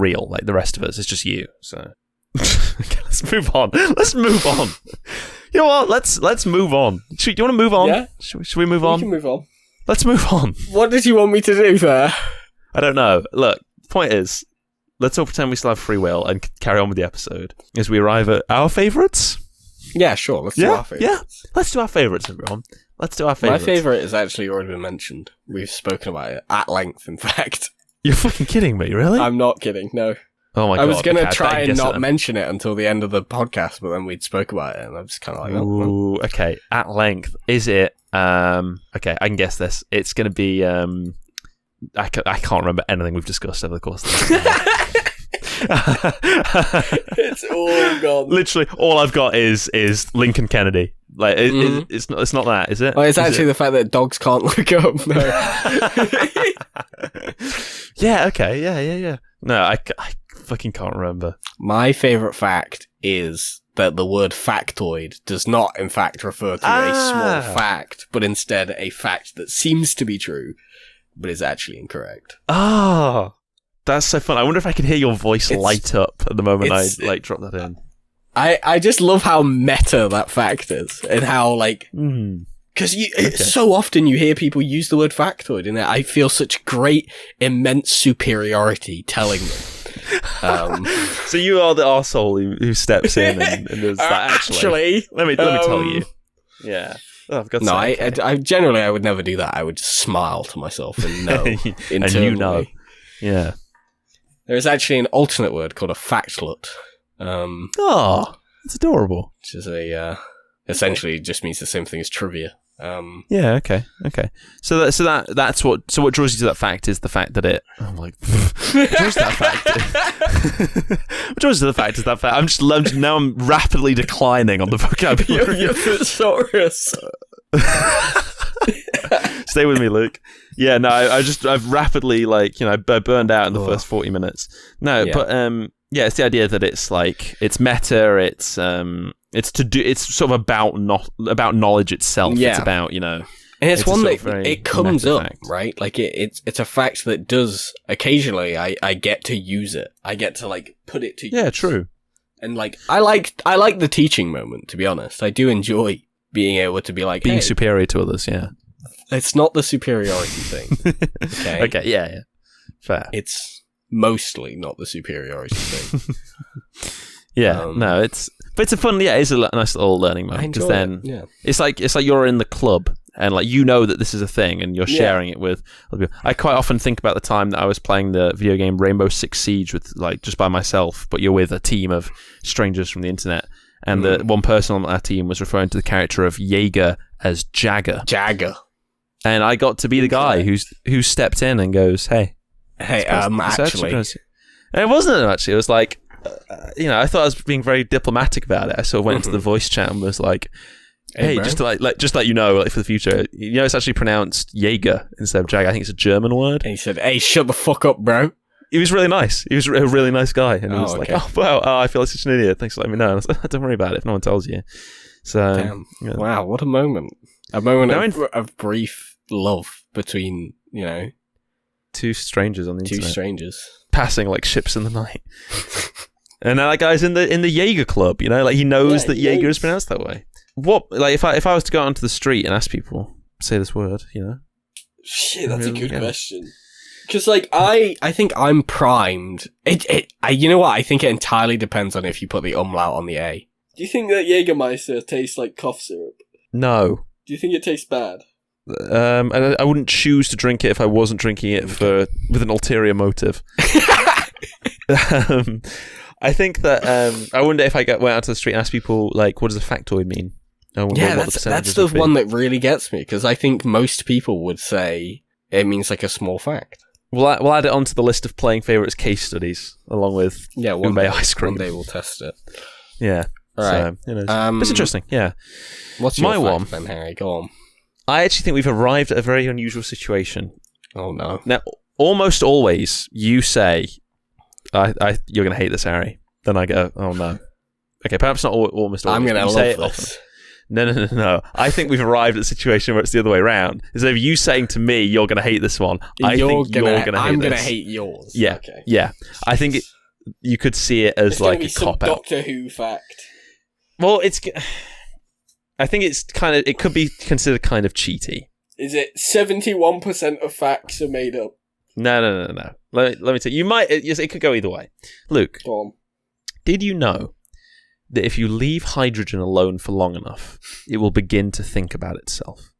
S1: real like the rest of us. It's just you. So okay, let's move on. You know what? Let's move on. Do you want to move on?
S2: Yeah.
S1: Should we move on?
S2: We can move on.
S1: Let's move on.
S2: What did you want me to do there?
S1: I don't know. Look, the point is, let's all pretend we still have free will and carry on with the episode as we arrive at our favourites.
S2: Yeah, sure. Let's do our favourites.
S1: Yeah, let's do our favourites, everyone. Let's do our favourites.
S2: My favourite has actually already been mentioned. We've spoken about it at length, in fact.
S1: You're fucking kidding me, really?
S2: I'm not kidding, no.
S1: Oh my God.
S2: I was going to try and not mention it until the end of the podcast, but then we'd spoke about it, and I was kind of like,
S1: ooh, okay. At length. Is it, okay, I can guess this. It's going to be, I can't remember anything we've discussed over the course of this.
S2: It's all gone.
S1: Literally, all I've got is Lincoln Kennedy. It's not that, is it?
S2: Well, it's actually the fact that dogs can't look up. No.
S1: Yeah. Okay. Yeah. No, I fucking can't remember.
S2: My favourite fact is that the word factoid does not, in fact, refer to a small fact, but instead a fact that seems to be true, but is actually incorrect.
S1: Ah. That's so fun. I wonder if I can hear your voice light up at the moment I drop that in.
S2: I just love how meta that fact is, and how because so often you hear people use the word factoid, and I feel such great, immense superiority telling them.
S1: So you are the arsehole who steps in and does that. Actually, let me tell you. Yeah. Oh, I've got
S2: I generally I would never do that. I would just smile to myself and know internally.
S1: Yeah.
S2: There is actually an alternate word called a factlet.
S1: It's adorable.
S2: Which is essentially just means the same thing as trivia.
S1: Yeah. Okay. So that's what draws you to that fact is the fact that it. I'm like, what draws to that fact? What draws to the fact is that fact. I'm rapidly declining on the vocabulary.
S2: You're thesaurus.
S1: Stay with me, Luke. Yeah, no, I've rapidly I burned out in the first 40 minutes. No, yeah. But it's the idea that it's like it's meta. It's sort of about knowledge itself. Yeah. It's about and
S2: it's one that it comes up fact. Right. Like it's a fact that does occasionally. I get to use it. I get to put it to use.
S1: Yeah, true.
S2: And I like the teaching moment. To be honest, I do enjoy being able to be
S1: being superior to others. Yeah.
S2: It's not the superiority thing. Okay.
S1: Okay. Yeah. Fair.
S2: It's mostly not the superiority thing.
S1: Yeah. No. It's a fun. Yeah. It's a nice little learning moment because then it's like you're in the club and that this is a thing and you're sharing it with other people. I quite often think about the time that I was playing the video game Rainbow Six Siege with just by myself, but you're with a team of strangers from the internet. And the one person on our team was referring to the character of Jaeger as Jagger. And I got to be the guy who stepped in and goes, "Hey,
S2: actually,"
S1: and it wasn't actually. It was like, I thought I was being very diplomatic about it. I sort of went into the voice chat and was like, "Hey, just to let you know, for the future, it's actually pronounced Jaeger instead of Jagger. I think it's a German word."
S2: And he said, "Hey, shut the fuck up, bro."
S1: He was really nice. He was a really nice guy, and he was like, "Oh wow, I feel like such an idiot. Thanks for letting me know." And I was like, "Don't worry about it if no one tells you." So,
S2: damn. Wow, what a moment! A moment of brief love between
S1: two strangers on the internet.
S2: Two strangers
S1: passing like ships in the night. And now that guy's in the Jaeger club. He knows that Jaeger is pronounced that way. What if I was to go out onto the street and ask people say this word?
S2: Shit, that's a good question. Because, I think I'm primed. You know what? I think it entirely depends on if you put the umlaut on the A. Do you think that Jägermeister tastes like cough syrup?
S1: No.
S2: Do you think it tastes bad?
S1: I wouldn't choose to drink it if I wasn't drinking it with an ulterior motive. I think that I wonder if I went out to the street and asked people, what does a factoid mean?
S2: That's the one that really gets me, because I think most people would say it means a small fact.
S1: We'll add it onto the list of playing favourites case studies, along with
S2: one day
S1: ice cream.
S2: One day we'll test it.
S1: Yeah.
S2: All right.
S1: So, it's interesting, yeah.
S2: What's your fact then, Harry? Go on.
S1: I actually think we've arrived at a very unusual situation.
S2: Oh, no.
S1: Now, almost always, you say, you're going to hate this, Harry. Then I go, oh, no. Okay, perhaps not almost always.
S2: I'm going to love this.
S1: No. I think we've arrived at a situation where it's the other way around. Instead of you saying to me, you're going to hate this one, I think you're going to hate this.
S2: I'm going to hate yours.
S1: Yeah, okay. Yeah. I think you could see it as a cop-out.
S2: Doctor Who fact.
S1: Well, I think it could be considered kind of cheaty.
S2: Is it 71% of facts are made up?
S1: No. Let me tell you. It could go either way. Luke,
S2: go on.
S1: Did you know that if you leave hydrogen alone for long enough, it will begin to think about itself?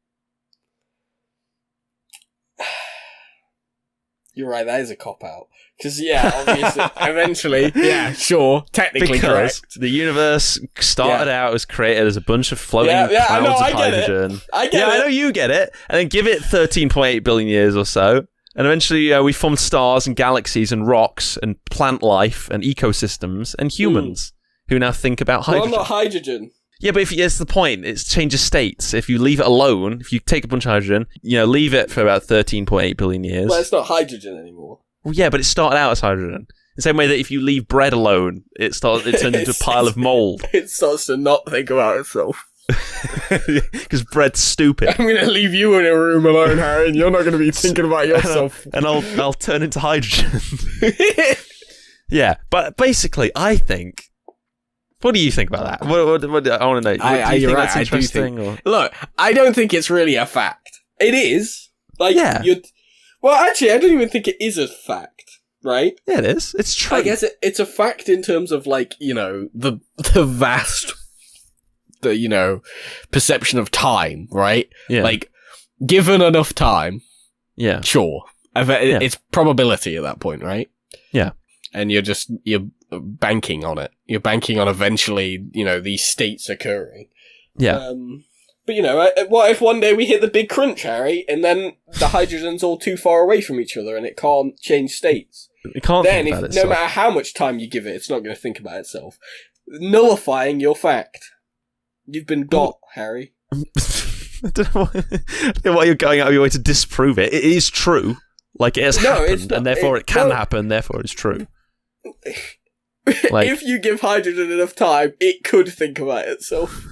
S2: You're right, that is a cop-out. Because, obviously, eventually, sure, technically
S1: because correct. The universe started out as created as a bunch of floating clouds of hydrogen.
S2: I get it.
S1: I know you get it. And then give it 13.8 billion years or so. And eventually we formed stars and galaxies and rocks and plant life and ecosystems and humans who now think about hydrogen.
S2: Well, not hydrogen.
S1: Yeah, but that's the point. It changes states. If you leave it alone, if you take a bunch of hydrogen, leave it for about 13.8 billion years.
S2: Well, it's not hydrogen anymore.
S1: Well, yeah, but it started out as hydrogen. The same way that if you leave bread alone, it turns into a pile of mold.
S2: It starts to not think about itself.
S1: Because bread's stupid.
S2: I'm going to leave you in a room alone, Harry, and you're not going to be thinking about yourself.
S1: And I'll turn into hydrogen. Yeah, but basically, I think... What do you think about that? What I want to know. Do you think that's interesting?
S2: Look, I don't think it's really a fact. It is. Well, actually, I don't even think it is a fact, right?
S1: Yeah, it is. It's true.
S2: I guess it's a fact in terms of, the vast, perception of time, right?
S1: Yeah.
S2: Given enough time,
S1: yeah,
S2: sure. It's probability at that point, right?
S1: Yeah.
S2: And you're banking on it. You're banking on eventually, these states occurring.
S1: Yeah.
S2: But, what if one day we hit the big crunch, Harry, and then the hydrogen's all too far away from each other and it can't change states?
S1: It can't think about itself.
S2: No matter how much time you give it, it's not going to think about itself. Nullifying your fact. You've been got, Harry.
S1: I don't know why you're going out of your way to disprove it. It is true. Like, it has happened, and therefore it can happen, therefore it's true. Like,
S2: if you give hydrogen enough time, it could think about itself.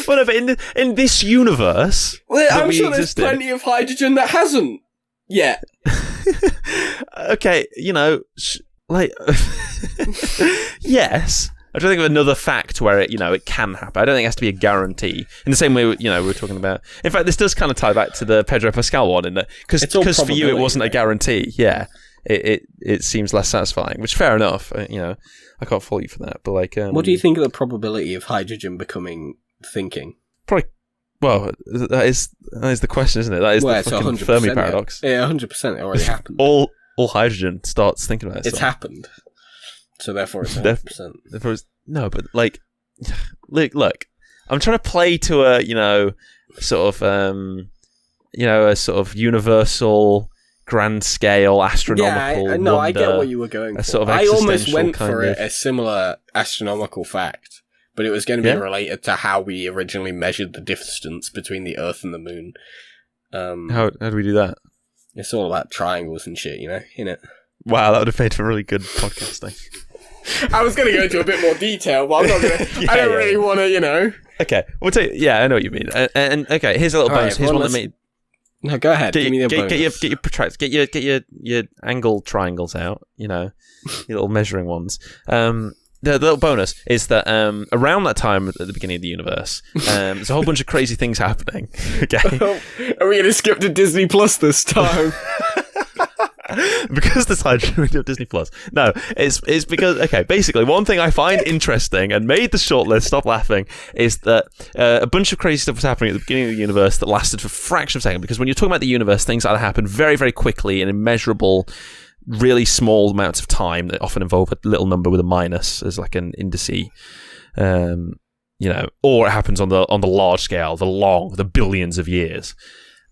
S1: Whatever, in this universe...
S2: Well, I'm sure there's plenty of hydrogen that hasn't yet.
S1: Okay, yes. I'm trying to think of another fact where it can happen. I don't think it has to be a guarantee. In the same way, we're talking about... In fact, this does kind of tie back to the Pedro Pascal one, in that because for you it wasn't a guarantee. Yeah, it seems less satisfying, which fair enough. I can't fault you for that. But
S2: what do you think of the probability of hydrogen becoming thinking?
S1: Probably. Well, that is the question, isn't it? That is the fucking Fermi paradox.
S2: Yeah, 100%. It already happened.
S1: All hydrogen starts thinking about itself.
S2: It's happened. So therefore it's 100%.
S1: No, but look, I'm trying to play to a sort of universal, grand scale, astronomical.
S2: Yeah,
S1: wonder,
S2: I get what you were going for.
S1: Sort of
S2: I almost went for
S1: of...
S2: a similar astronomical fact, but it was going to be related to how we originally measured the distance between the Earth and the Moon.
S1: How do we do that?
S2: It's all about triangles and shit, innit?
S1: Wow, that would have made for really good podcasting.
S2: I was going to go into a bit more detail, but I'm not going to... I don't really want to,
S1: Okay, we'll take... Yeah, I know what you mean. And okay, here's a little bonus. Here's one that made...
S2: No, go ahead. Give me the bonus.
S1: Get your protractors. Get your angle triangles out. Your little measuring ones. The little bonus is that around that time at the beginning of the universe, there's a whole bunch of crazy things happening. Okay,
S2: are we going to skip to Disney Plus this time?
S1: Because this hydrogen we do Disney Plus. No, it's because basically one thing I find interesting and made the shortlist, stop laughing, is that a bunch of crazy stuff was happening at the beginning of the universe that lasted for a fraction of a second. Because when you're talking about the universe, things either happen very, very quickly in immeasurable, really small amounts of time that often involve a little number with a minus as like an indice, or it happens on the large scale, the billions of years.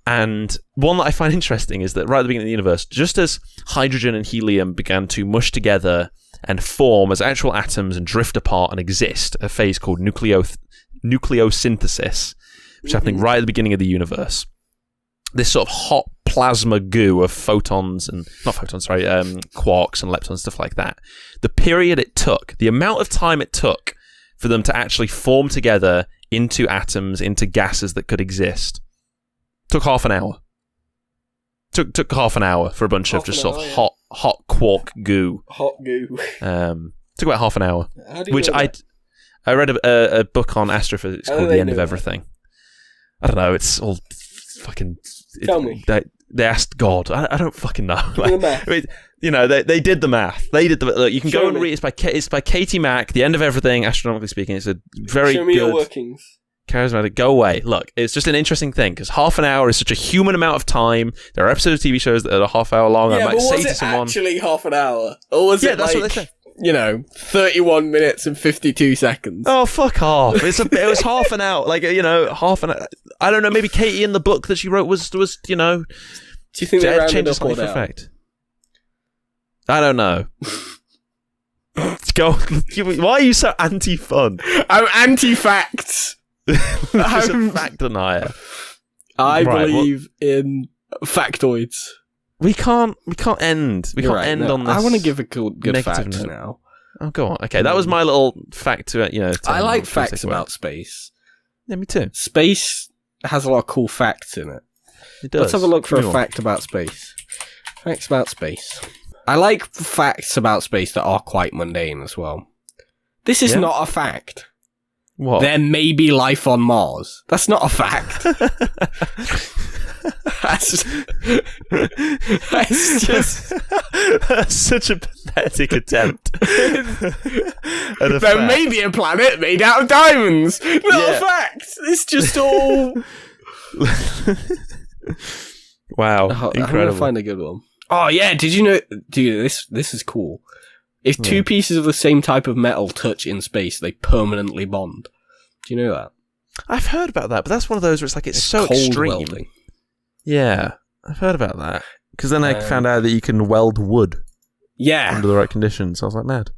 S1: And one that I find interesting is that right at the beginning of the universe, just as hydrogen and helium began to mush together and form as actual atoms and drift apart and exist, a phase called nucleosynthesis, which is happening right at the beginning of the universe. This sort of hot plasma goo of quarks and leptons, stuff like that. The period it took, the amount of time it took for them to actually form together into atoms, into gases that could exist, took half an hour. Took half an hour for a bunch of just sort of hot quark goo.
S2: Hot goo.
S1: Took about half an hour.
S2: How do you know that?
S1: I read a book on astrophysics called The End of Everything. I don't know. It's all fucking.
S2: Tell me.
S1: They asked God. I don't fucking know. They did the math. They did the. Look, you can go and read. It's by Katie Mack. The End of Everything. Astronomically speaking, it's a very
S2: Show me your workings.
S1: Charismatic. Go away. Look, it's just an interesting thing because half an hour is such a human amount of time. There are episodes of TV shows that are a half hour long.
S2: Yeah,
S1: I might
S2: but
S1: say
S2: was
S1: to
S2: it
S1: someone,
S2: actually half an hour, or was it
S1: that's
S2: like,
S1: what they say.
S2: 31 minutes and 52 seconds?
S1: Oh, fuck off! It was half an hour. Half an hour. I don't know. Maybe Katie in the book that she wrote was
S2: Do you think they rounded up or down?
S1: Effect? I don't know. Go. Why are you so anti-fun?
S2: I'm anti-facts.
S1: I'm a fact denier.
S2: I believe in factoids.
S1: We can't end. We can't end on this.
S2: I want to give a good fact
S1: note.
S2: now.
S1: Oh, go on. Okay, that was my little fact to
S2: I like facts about space.
S1: Yeah, me too.
S2: Space has a lot of cool facts in it.
S1: It does.
S2: Let's have a look for a fact about space. Facts about space. I like facts about space that are quite mundane as well. This is not a fact.
S1: What?
S2: There may be life on Mars. That's not a fact. That's just
S1: That's such a pathetic attempt.
S2: There may be a planet made out of diamonds. Not a fact. It's just all.
S1: Wow, incredible.
S2: I'm gonna find a good one. Oh yeah, did you know? Dude, this is cool. If two pieces of the same type of metal touch in space, they permanently bond. Do you know that?
S1: I've heard about that, but that's one of those where it's so
S2: cold
S1: extreme.
S2: welding.
S1: Yeah, I've heard about that. Because then I found out that you can weld wood.
S2: Yeah.
S1: Under the right conditions. I was like, mad.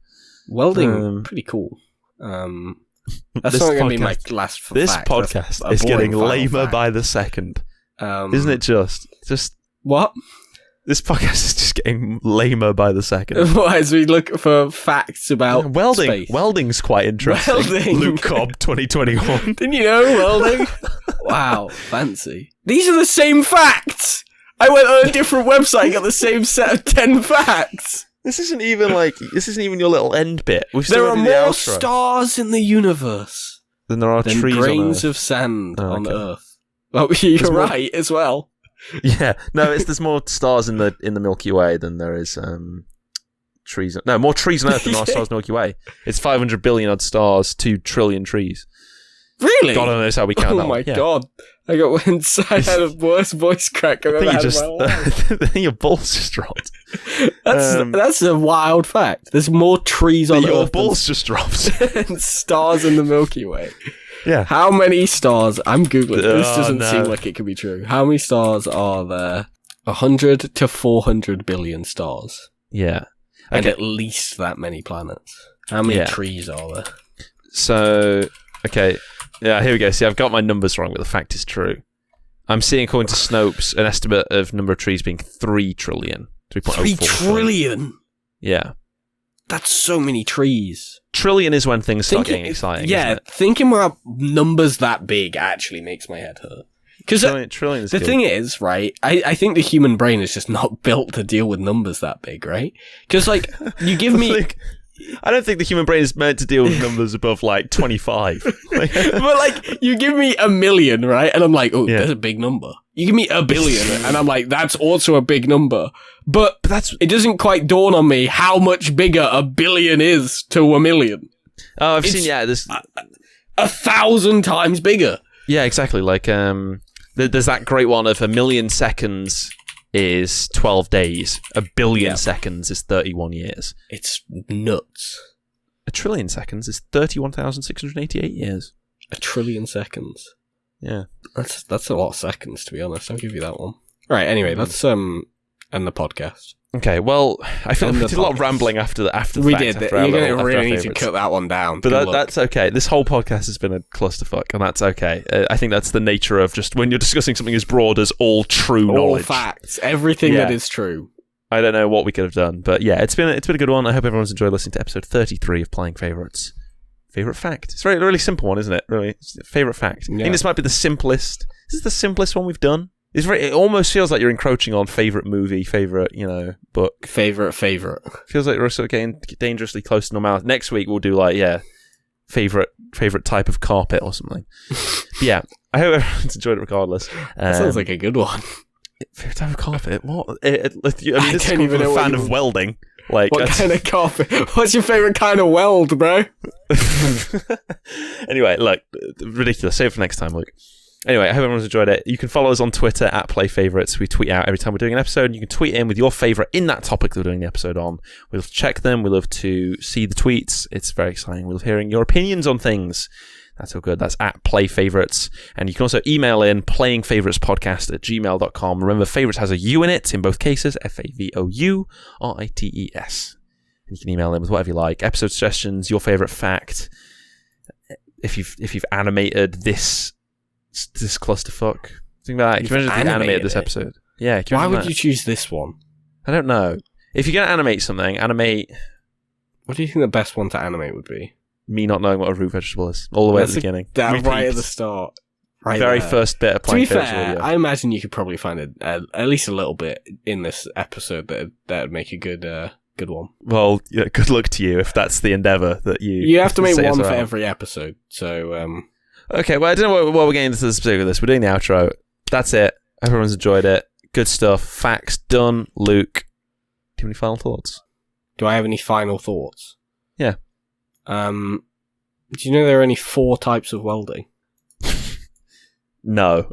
S2: Welding, pretty cool. That's not going to be my last fact.
S1: This podcast is getting lamer by the second. Isn't it just?
S2: What?
S1: This podcast is just getting lamer by the second.
S2: As we look for facts about
S1: welding.
S2: space.
S1: Welding's quite interesting.
S2: Welding.
S1: Luke Cobb, 2021.
S2: Didn't you know welding? Wow, fancy. These are the same facts! I went on a different website and got the same set of 10 facts!
S1: This isn't even your little end bit.
S2: There are more stars in the universe
S1: than there are trees
S2: grains of sand on Earth. Well, you're right as well.
S1: Yeah, no, there's more stars in the Milky Way than there is trees. No, more trees on Earth than there are stars in the Milky Way. It's 500 billion odd stars, 2 trillion trees.
S2: Really?
S1: God knows how we count that.
S2: Oh my god! I had a worse voice crack I've ever had in my life.
S1: I think your balls just dropped.
S2: That's a wild fact. There's more trees on Earth.
S1: Your balls just dropped.
S2: And stars in the Milky Way.
S1: Yeah.
S2: How many stars? I'm googling. This doesn't seem like it could be true. How many stars are there? 100 to 400 billion stars.
S1: Yeah.
S2: And at least that many planets. How many trees are there?
S1: So, okay. Yeah, here we go. See, I've got my numbers wrong, but the fact is true. I'm seeing, according to Snopes, an estimate of number of trees being 3 trillion.
S2: 3 trillion?
S1: Yeah.
S2: That's so many trees.
S1: Trillion is when things start getting exciting.
S2: Yeah, thinking about numbers that big actually makes my head hurt. Because the thing is, right, I think the human brain is just not built to deal with numbers that big, right? Because, you give me...
S1: I don't think the human brain is meant to deal with numbers above 25.
S2: But you give me 1 million, right? And I'm like, oh, that's a big number. You give me 1 billion, and I'm like, that's also a big number. But it doesn't quite dawn on me how much bigger 1 billion is to 1 million.
S1: Oh, I've seen, this
S2: 1,000 times bigger.
S1: Yeah, exactly. There's that great one of 1 million seconds is 12 days. 1 billion seconds is 31 years.
S2: It's nuts.
S1: 1 trillion seconds is 31,688 years.
S2: 1 trillion seconds.
S1: Yeah.
S2: That's a lot of seconds, to be honest. I'll give you that one. Right, anyway, let's end the podcast.
S1: Okay, well, I feel we did a lot of rambling after the fact.
S2: We did. You're going to really need to cut that one down.
S1: But that's okay. This whole podcast has been a clusterfuck, and that's okay. I think that's the nature of just when you're discussing something as broad as all true knowledge.
S2: All facts. Everything that is true.
S1: I don't know what we could have done, but yeah, it's been a good one. I hope everyone's enjoyed listening to episode 33 of Playing Favourites. Favourite fact. It's a really simple one, isn't it? Really, favourite fact. Yeah. I think this might be the simplest. This is the simplest one we've done. It almost feels like you're encroaching on favourite movie, favourite, book. Favourite. Feels like we're sort of getting dangerously close to normality. Next week we'll do favourite type of carpet or something. But yeah, I hope everyone's enjoyed it regardless.
S2: That sounds like a good one.
S1: Favourite type of carpet? What? This is coming from a fan of welding. What
S2: kind of carpet? What's your favourite kind of weld, bro?
S1: Anyway, look, ridiculous. Save it for next time, Luke. Anyway, I hope everyone's enjoyed it. You can follow us on Twitter at PlayFavourites. We tweet out every time we're doing an episode, and you can tweet in with your favourite in that topic that we're doing the episode on. We love to check them. We love to see the tweets. It's very exciting. We love hearing your opinions on things. That's all good. That's at PlayFavourites. And you can also email in playingfavouritespodcast@gmail.com. Remember, favourites has a U in it in both cases, FAVOURITES. And you can email in with whatever you like. Episode suggestions, your favourite fact. If you've animated this clusterfuck. Think about that. Can you imagine if you animated this episode? Yeah.
S2: Why would you choose this one?
S1: I don't know. If you're going to animate something, animate...
S2: What do you think the best one to animate would be?
S1: Me not knowing what a root vegetable is. All the way at the beginning.
S2: Right at the start. Right
S1: Very
S2: there.
S1: first bit of Playing Favourites
S2: video. I imagine you could probably find at least a little bit in this episode that would make a good one.
S1: Well, good luck to you if that's the endeavour that you...
S2: You have to make one for every episode, so...
S1: Okay, well, I don't know what we're getting into the specific of this. We're doing the outro. That's it. Everyone's enjoyed it. Good stuff. Facts done. Luke, do you have any final thoughts?
S2: Do I have any final thoughts?
S1: Yeah.
S2: Do you know there are only 4 types of welding?
S1: No.